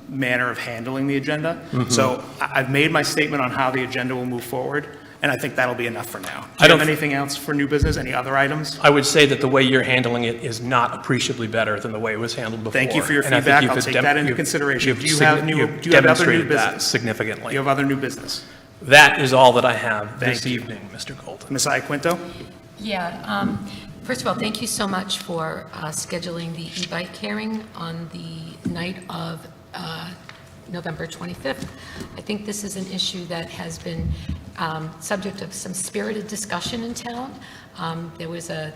manner of handling the agenda. So I've made my statement on how the agenda will move forward, and I think that'll be enough for now. Do you have anything else for new business? Any other items? I would say that the way you're handling it is not appreciably better than the way it was handled before. Thank you for your And I think feedback. you've I'll take that into consideration. Do you have other new demonstrated that business? significantly. You have other new business? That is all that I have this Thank you. evening, Mr. Colton. Ms. Iaquinto? Yeah, first of all, thank you so much for scheduling the e-bike hearing on the night of November 25th. I think this is an issue that has been subject of some spirited discussion in town. There was a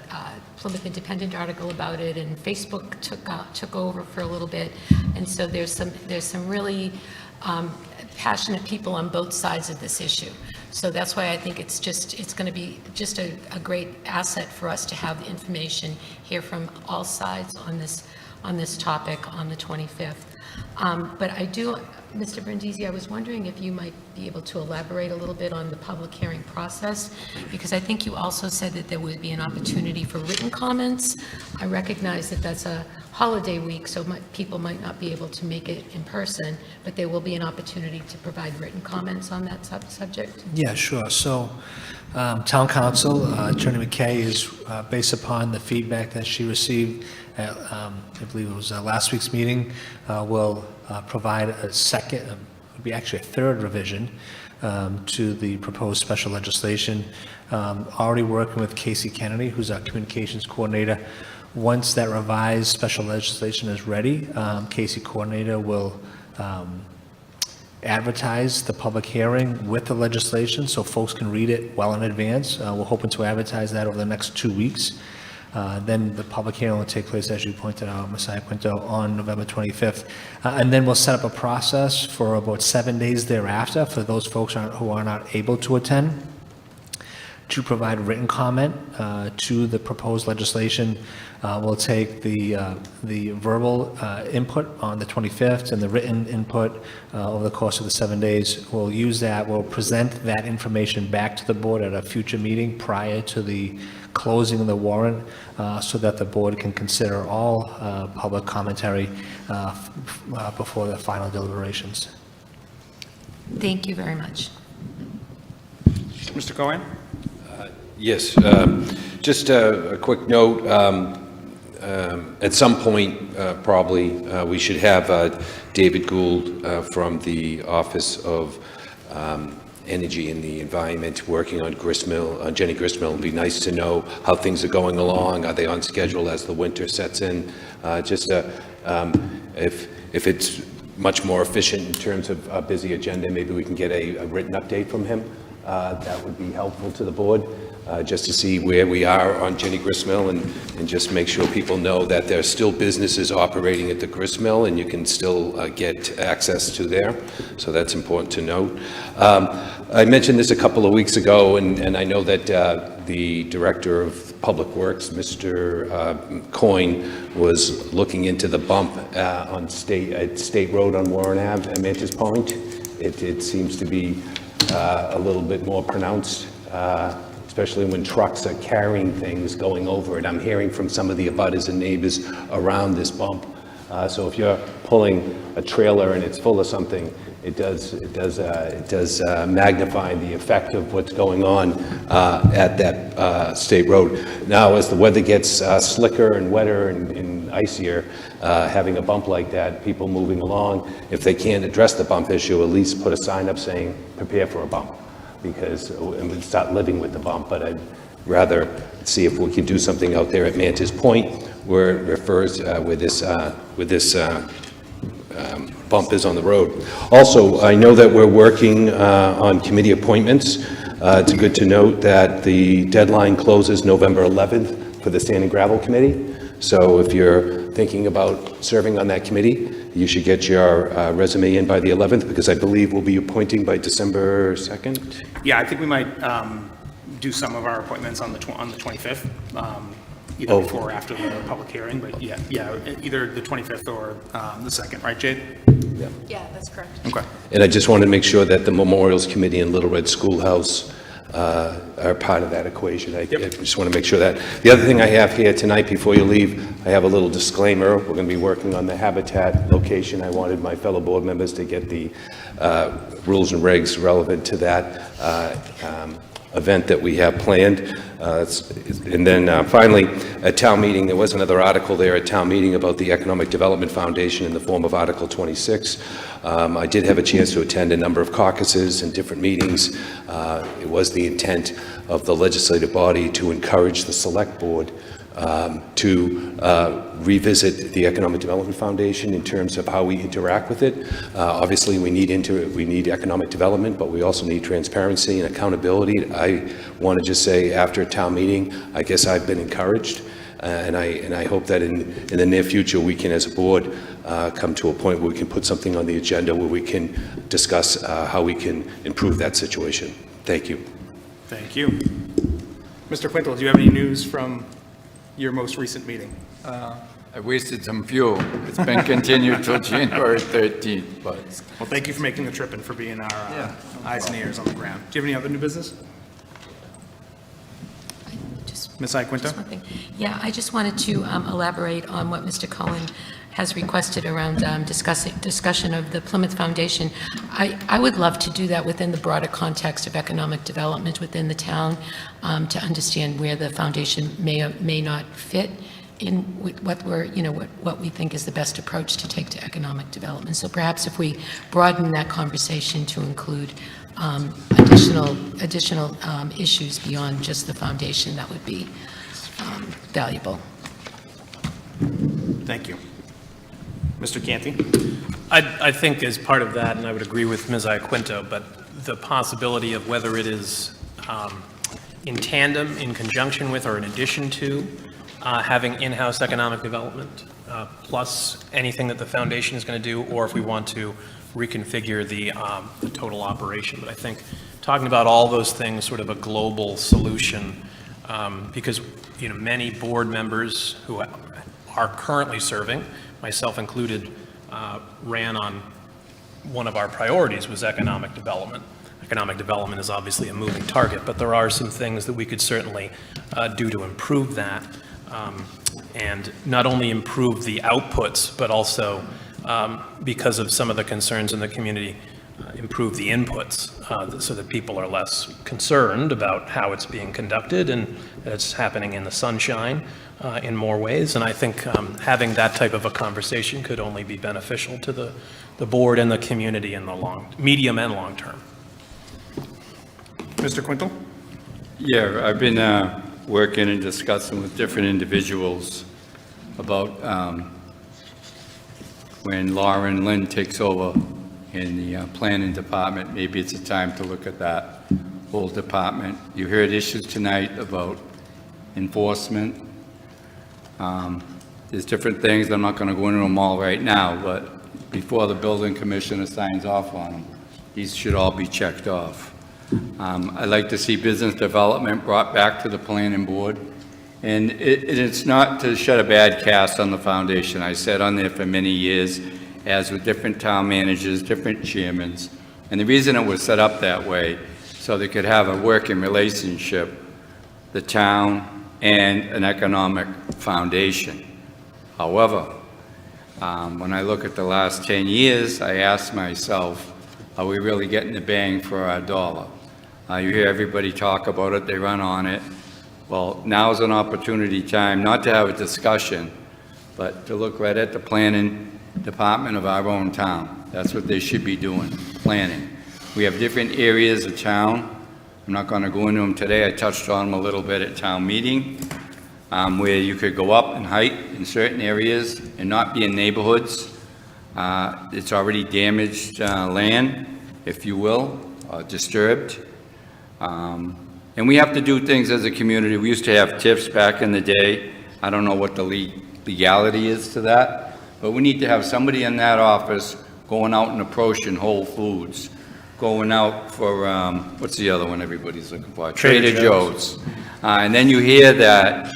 Plymouth Independent article about it, and Facebook took over for a little bit. And so there's some really passionate people on both sides of this issue. So that's why I think it's going to be just a great asset for us to have the information, hear from all sides on this topic on the 25th. But I do, Mr. Brindisi, I was wondering if you might be able to elaborate a little bit on the public hearing process, because I think you also said that there would be an opportunity for written comments. I recognize that that's a holiday week, so people might not be able to make it in person, but there will be an opportunity to provide written comments on that subject. Yeah, sure. So, Town Council, Attorney McKay, is based upon the feedback that she received at, I believe it was last week's meeting, will provide a second, would be actually a third revision to the proposed special legislation. Already working with Casey Kennedy, who's our communications coordinator. Once that revised special legislation is ready, Casey coordinator will advertise the public hearing with the legislation so folks can read it well in advance. We're hoping to advertise that over the next 2 weeks. Then the public hearing will take place, as you pointed out, Messiah Quinto, on November 25th. And then we'll set up a process for about 7 days thereafter for those folks who are not able to attend, to provide written comment to the proposed legislation. We'll take the verbal input on the 25th and the written input over the course of the 7 days. We'll use that, we'll present that information back to the board at a future meeting prior to the closing of the warrant so that the board can consider all public commentary before the final deliberations. Thank you very much. Mr. Cohen? Yes, just a quick note. At some point, probably, we should have David Gould from the Office of Energy and the Environment working on gristmill, on Jenny Gristmill. It'd be nice to know how things are going along. Are they on schedule as the winter sets in? If it's much more efficient in terms of a busy agenda, maybe we can get a written update from him. That would be helpful to the board. Just to see where we are on Jenny Gristmill and just make sure people know that there are still businesses operating at the gristmill and you can still get access to there. So that's important to note. I mentioned this a couple of weeks ago, and I know that the Director of Public Works, Mr. Coyne, was looking into the bump on State Road on Warren Ave at Mantis Point. It seems to be a little bit more pronounced, especially when trucks are carrying things going over it. I'm hearing from some of the abutters and neighbors around this bump. So if you're pulling a trailer and it's full of something, it does magnify the effect of what's going on at that State Road. Now, as the weather gets slicker and wetter and icier, having a bump like that, people moving along, if they can't address the bump issue, at least put a sign up saying, prepare for a bump. Because and we'd start living with the bump, but I'd rather see if we can do something out there at Mantis Point where it refers where this bump is on the road. Also, I know that we're working on committee appointments. It's good to note that the deadline closes November 11th for the Sand and Gravel Committee. So if you're thinking about serving on that committee, you should get your resume in by the 11th, because I believe we'll be appointing by December 2nd. Yeah, I think we might do some of our appointments on the 25th, either before or after the public hearing, but yeah, either the 25th or the 2nd, right, Jade? Yeah, that's correct. Okay. And I just wanted to make sure that the Memorials Committee and Little Red Schoolhouse are part of that equation. I just want to make sure that. The other thing I have here tonight before you leave, I have a little disclaimer. We're going to be working on the habitat location. I wanted my fellow board members to get the rules and regs relevant to that event that we have planned. And then finally, at town meeting, there was another article there at town meeting about the Economic Development Foundation in the form of Article 26. I did have a chance to attend a number of caucuses and different meetings. It was the intent of the legislative body to encourage the select board to revisit the Economic Development Foundation in terms of how we interact with it. Obviously, we need economic development, but we also need transparency and accountability. I want to just say, after a town meeting, I guess I've been encouraged and I hope that in the near future, we can, as a board, come to a point where we can put something on the agenda where we can discuss how we can improve that situation. Thank you. Thank you. Mr. Quintal, do you have any news from your most recent meeting? I wasted some fuel. It's been continued till January 13th, but... Well, thank you for making the trip and for being our eyes and ears on the ground. Do you have any other new business? Ms. Iaquinto? Just one thing. Yeah, I just wanted to elaborate on what Mr. Cullen has requested around discussion of the Plymouth Foundation. I would love to do that within the broader context of economic development within the town, to understand where the foundation may or may not fit in what we think is the best approach to take to economic development. So perhaps if we broaden that conversation to include additional issues beyond just the foundation, that would be valuable. Thank you. Mr. Canty? I think as part of that, and I would agree with Ms. Iaquinto, but the possibility of whether it is in tandem, in conjunction with, or in addition to having in-house economic development, plus anything that the foundation is going to do, or if we want to reconfigure the total operation. But I think talking about all those things, sort of a global solution, because many board members who are currently serving, myself included, ran on one of our priorities was economic development. Economic development is obviously a moving target, but there are some things that we could certainly do to improve that, and not only improve the outputs, but also, because of some of the concerns in the community, improve the inputs so that people are less concerned about how it's being conducted and that it's happening in the sunshine in more ways. And I think having that type of a conversation could only be beneficial to the board and the community in the medium and long term. Mr. Quintal? Yeah, I've been working and discussing with different individuals about when Lauren Lynn takes over in the planning department, maybe it's a time to look at that whole department. You heard issues tonight about enforcement. There's different things, I'm not going to go into them all right now, but before the building commissioner signs off on them, these should all be checked off. I'd like to see business development brought back to the planning board. And it's not to shed a bad cast on the foundation. I sat on there for many years, as with different town managers, different chairmen. And the reason it was set up that way, so they could have a working relationship, the town and an economic foundation. However, when I look at the last 10 years, I ask myself, are we really getting the bang for our dollar? You hear everybody talk about it, they run on it. Well, now's an opportunity time not to have a discussion, but to look right at the planning department of our own town. That's what they should be doing, planning. We have different areas of town. I'm not going to go into them today. I touched on them a little bit at town meeting, where you could go up in height in certain areas and not be in neighborhoods. It's already damaged land, if you will, disturbed. And we have to do things as a community. We used to have TIFs back in the day. I don't know what the legality is to that, but we need to have somebody in that office going out and approaching Whole Foods, going out for, what's the other one everybody's looking for? Trader Joe's. And then you hear that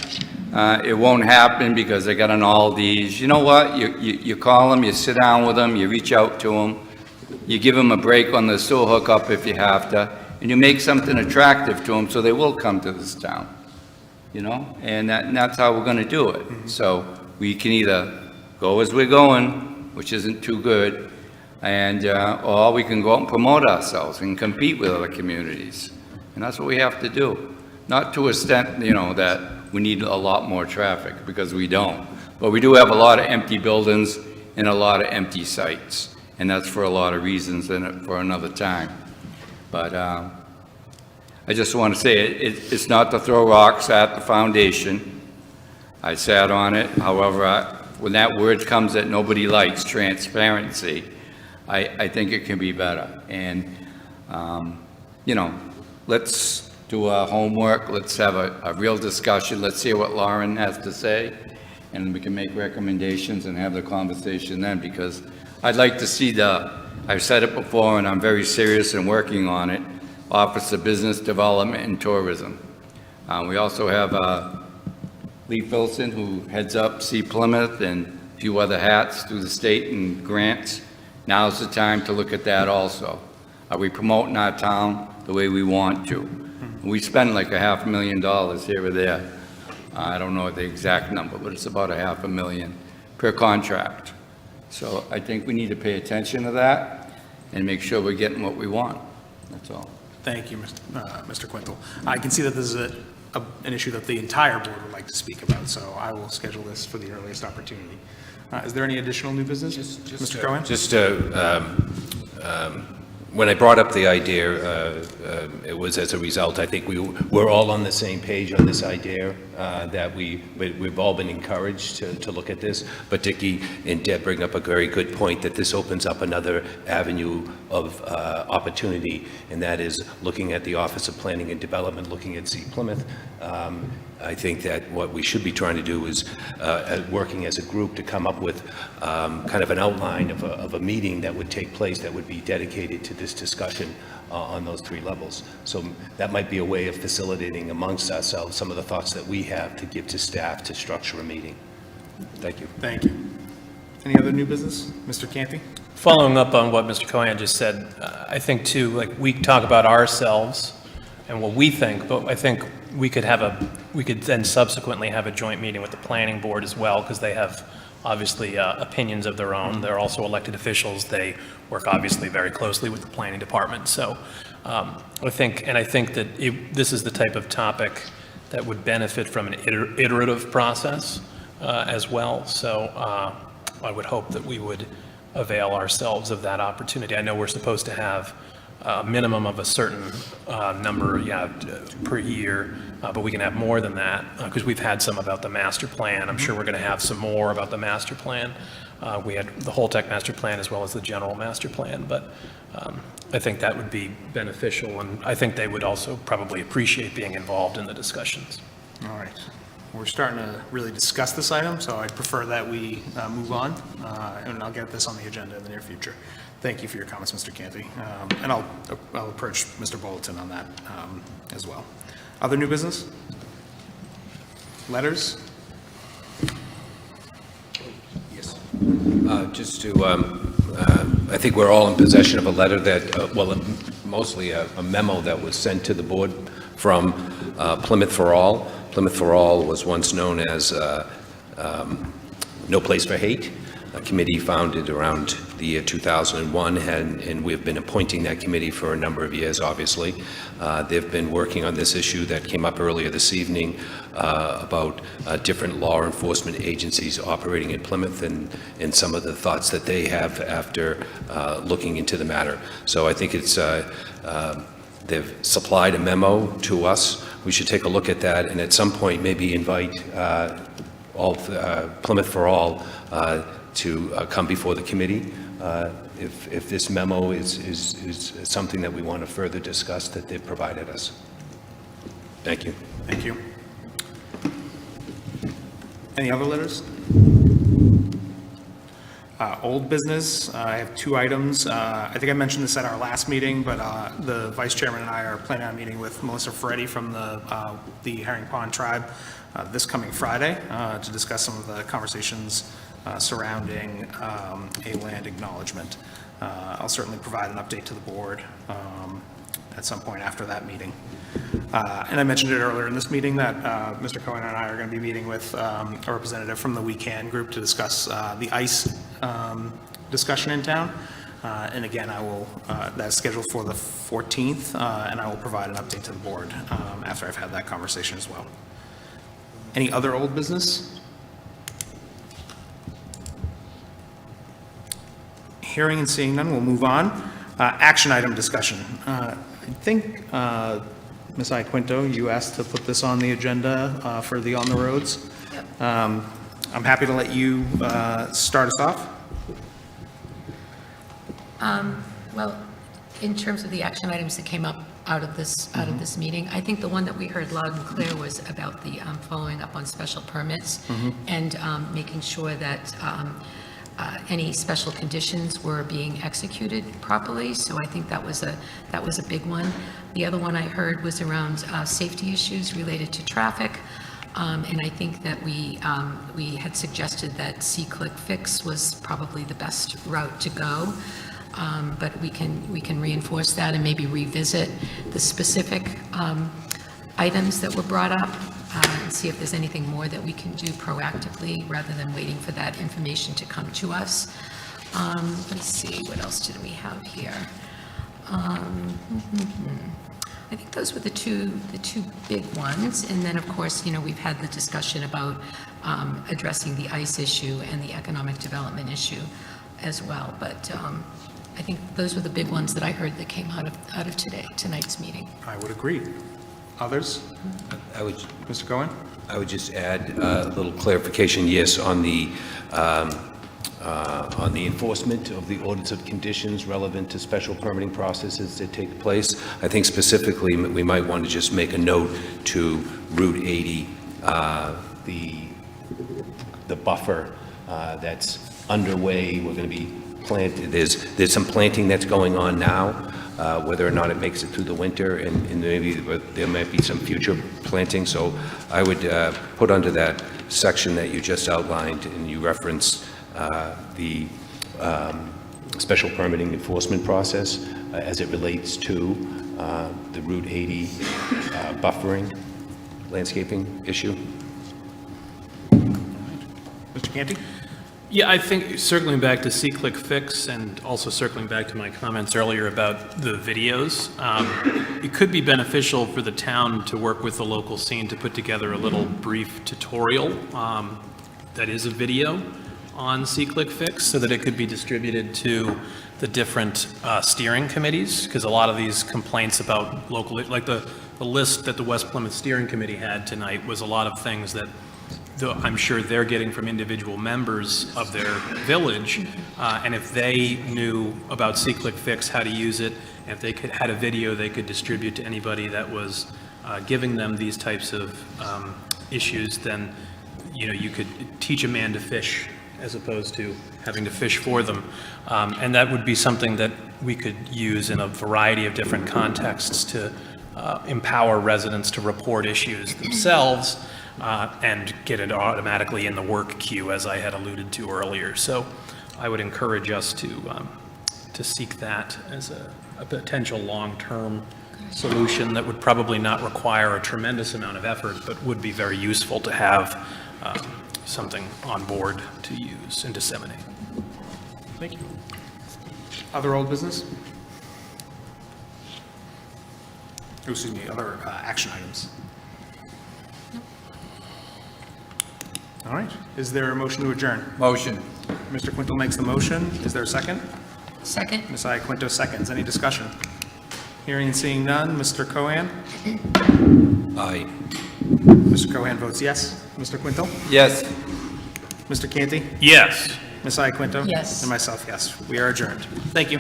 it won't happen because they got an Aldi's. You know what? You call them, you sit down with them, you reach out to them, you give them a break on the sewer hookup if you have to, and you make something attractive to them so they will come to this town, and that's how we're going to do it. So we can either go as we're going, which isn't too good, and or we can go out and promote ourselves and compete with other communities, and that's what we have to do. Not to a extent, that we need a lot more traffic, because we don't, but we do have a lot of empty buildings and a lot of empty sites, and that's for a lot of reasons and for another time. But I just want to say it's not to throw rocks at the foundation. I sat on it. However, when that word comes that nobody likes, transparency, I think it can be better. And, let's do our homework, let's have a real discussion, let's hear what Lauren has to say, and we can make recommendations and have the conversation then, because I'd like to see I've said it before, and I'm very serious in working on it, Office of Business Development and Tourism. We also have Lee Filson, who heads up See Plymouth and a few other hats through the state and grants. Now's the time to look at that also. Are we promoting our town the way we want to? We spend like $500,000 here or there. I don't know the exact number, but it's about $500,000 per contract. So I think we need to pay attention to that and make sure we're getting what we want. That's all. Thank you, Mr. Quintal. I can see that this is an issue that the entire board would like to speak about, so I will schedule this for the earliest opportunity. Is there any additional new business? Mr. Cohen? Just when I brought up the idea, it was as a result, I think we're all on the same page on this idea, that we've all been encouraged to look at this. But Dickie and Deb bring up a very good point, that this opens up another avenue of opportunity, and that is looking at the Office of Planning and Development, looking at See Plymouth. I think that what we should be trying to do is working as a group to come up with kind of an outline of a meeting that would take place that would be dedicated to this discussion on those three levels. So that might be a way of facilitating amongst ourselves some of the thoughts that we have to give to staff to structure a meeting. Thank you. Thank you. Any other new business? Mr. Canty? Following up on what Mr. Cohen just said, I think too, like, we talk about ourselves and what we think, but I think we could then subsequently have a joint meeting with the planning board as well, because they have obviously opinions of their own. They're also elected officials. They work obviously very closely with the planning department. So I think that this is the type of topic that would benefit from an iterative process as well. So I would hope that we would avail ourselves of that opportunity. I know we're supposed to have a minimum of a certain number, per year, but we can have more than that, because we've had some about the master plan. I'm sure we're going to have some more about the master plan. We had the Holtec master plan as well as the general master plan, but I think that would be beneficial, and I think they would also probably appreciate being involved in the discussions. All right. We're starting to really discuss this item, so I'd prefer that we move on, and I'll get this on the agenda in the near future. Thank you for your comments, Mr. Canty. And I'll approach Mr. Bolton on that as well. Other new business? Letters? Yes. Just to, I think we're all in possession of a letter that, mostly a memo that was sent to the board from Plymouth for All. Plymouth for All was once known as No Place for Hate, a committee founded around the year 2001, and we've been appointing that committee for a number of years, obviously. They've been working on this issue that came up earlier this evening about different law enforcement agencies operating in Plymouth and some of the thoughts that they have after looking into the matter. So I think it's, they've supplied a memo to us. We should take a look at that, and at some point maybe invite Plymouth for All to come before the committee if this memo is something that we want to further discuss that they've provided us. Thank you. Thank you. Any other letters? Old business, I have two items. I think I mentioned this at our last meeting, but the vice chairman and I are planning on meeting with Melissa Ferretti from the Herring Pond Tribe this coming Friday to discuss some of the conversations surrounding a land acknowledgement. I'll certainly provide an update to the board at some point after that meeting. And I mentioned it earlier in this meeting that Mr. Cohen and I are going to be meeting with a representative from the We Can group to discuss the ICE discussion in town. And again, I will, that's scheduled for the 14th, and I will provide an update to the board after I've had that conversation as well. Any other old business? Hearing and seeing none, we'll move on. Action item discussion. I think, Ms. Iaquinto, you asked to put this on the agenda for the On the Roads. Yep. I'm happy to let you start us off. Well, in terms of the action items that came up out of this meeting. I think the one that we heard loud and clear was about the following up on special permits and making sure that any special conditions were being executed properly. So I think that was a big one. The other one I heard was around safety issues related to traffic. And I think that we had suggested that C-click fix was probably the best route to go. But we can reinforce that and maybe revisit the specific items that were brought up and see if there's anything more that we can do proactively rather than waiting for that information to come to us. Let's see, what else did we have here? I think those were the two big ones. And then, of course, we've had the discussion about addressing the ICE issue and the economic development issue as well. But I think those were the big ones that I heard that came out of tonight's meeting. I would agree. Others? Mr. Cohen? I would just add a little clarification, yes, on the enforcement of the orders of conditions relevant to special permitting processes that take place. I think specifically we might want to just make a note to Route 80, the buffer that's underway. We're going to be planted. There's some planting that's going on now, whether or not it makes it through the winter, and maybe there might be some future planting. So I would put under that section that you just outlined, and you referenced the special permitting enforcement process as it relates to the Route 80 buffering landscaping issue. Mr. Canty? Yeah, I think circling back to C-click fix and also circling back to my comments earlier about the videos, it could be beneficial for the town to work with the local scene to put together a little brief tutorial that is a video on C-click fix so that it could be distributed to the different steering committees, because a lot of these complaints about local, like the list that the West Plymouth Steering Committee had tonight was a lot of things that I'm sure they're getting from individual members of their village, and if they knew about C-click fix, how to use it, and if they had a video they could distribute to anybody that was giving them these types of issues, then you could teach a man to fish as opposed to having to fish for them. And that would be something that we could use in a variety of different contexts to empower residents to report issues themselves and get it automatically in the work queue, as I had alluded to earlier. So I would encourage us to seek that as a potential long-term solution that would probably not require a tremendous amount of effort, but would be very useful to have something on board to use and disseminate. Thank you. Other old business? Oh, excuse me, other action items? All right. Is there a motion to adjourn? Motion. Mr. Quintal makes the motion. Is there a second? Second? Ms. Iaquinto seconds. Any discussion? Hearing and seeing none. Mr. Cohen? Aye. Mr. Cohen votes yes. Mr. Quintal? Yes. Mr. Canty? Yes. Ms. Iaquinto? Yes. And myself, yes. We are adjourned. Thank you.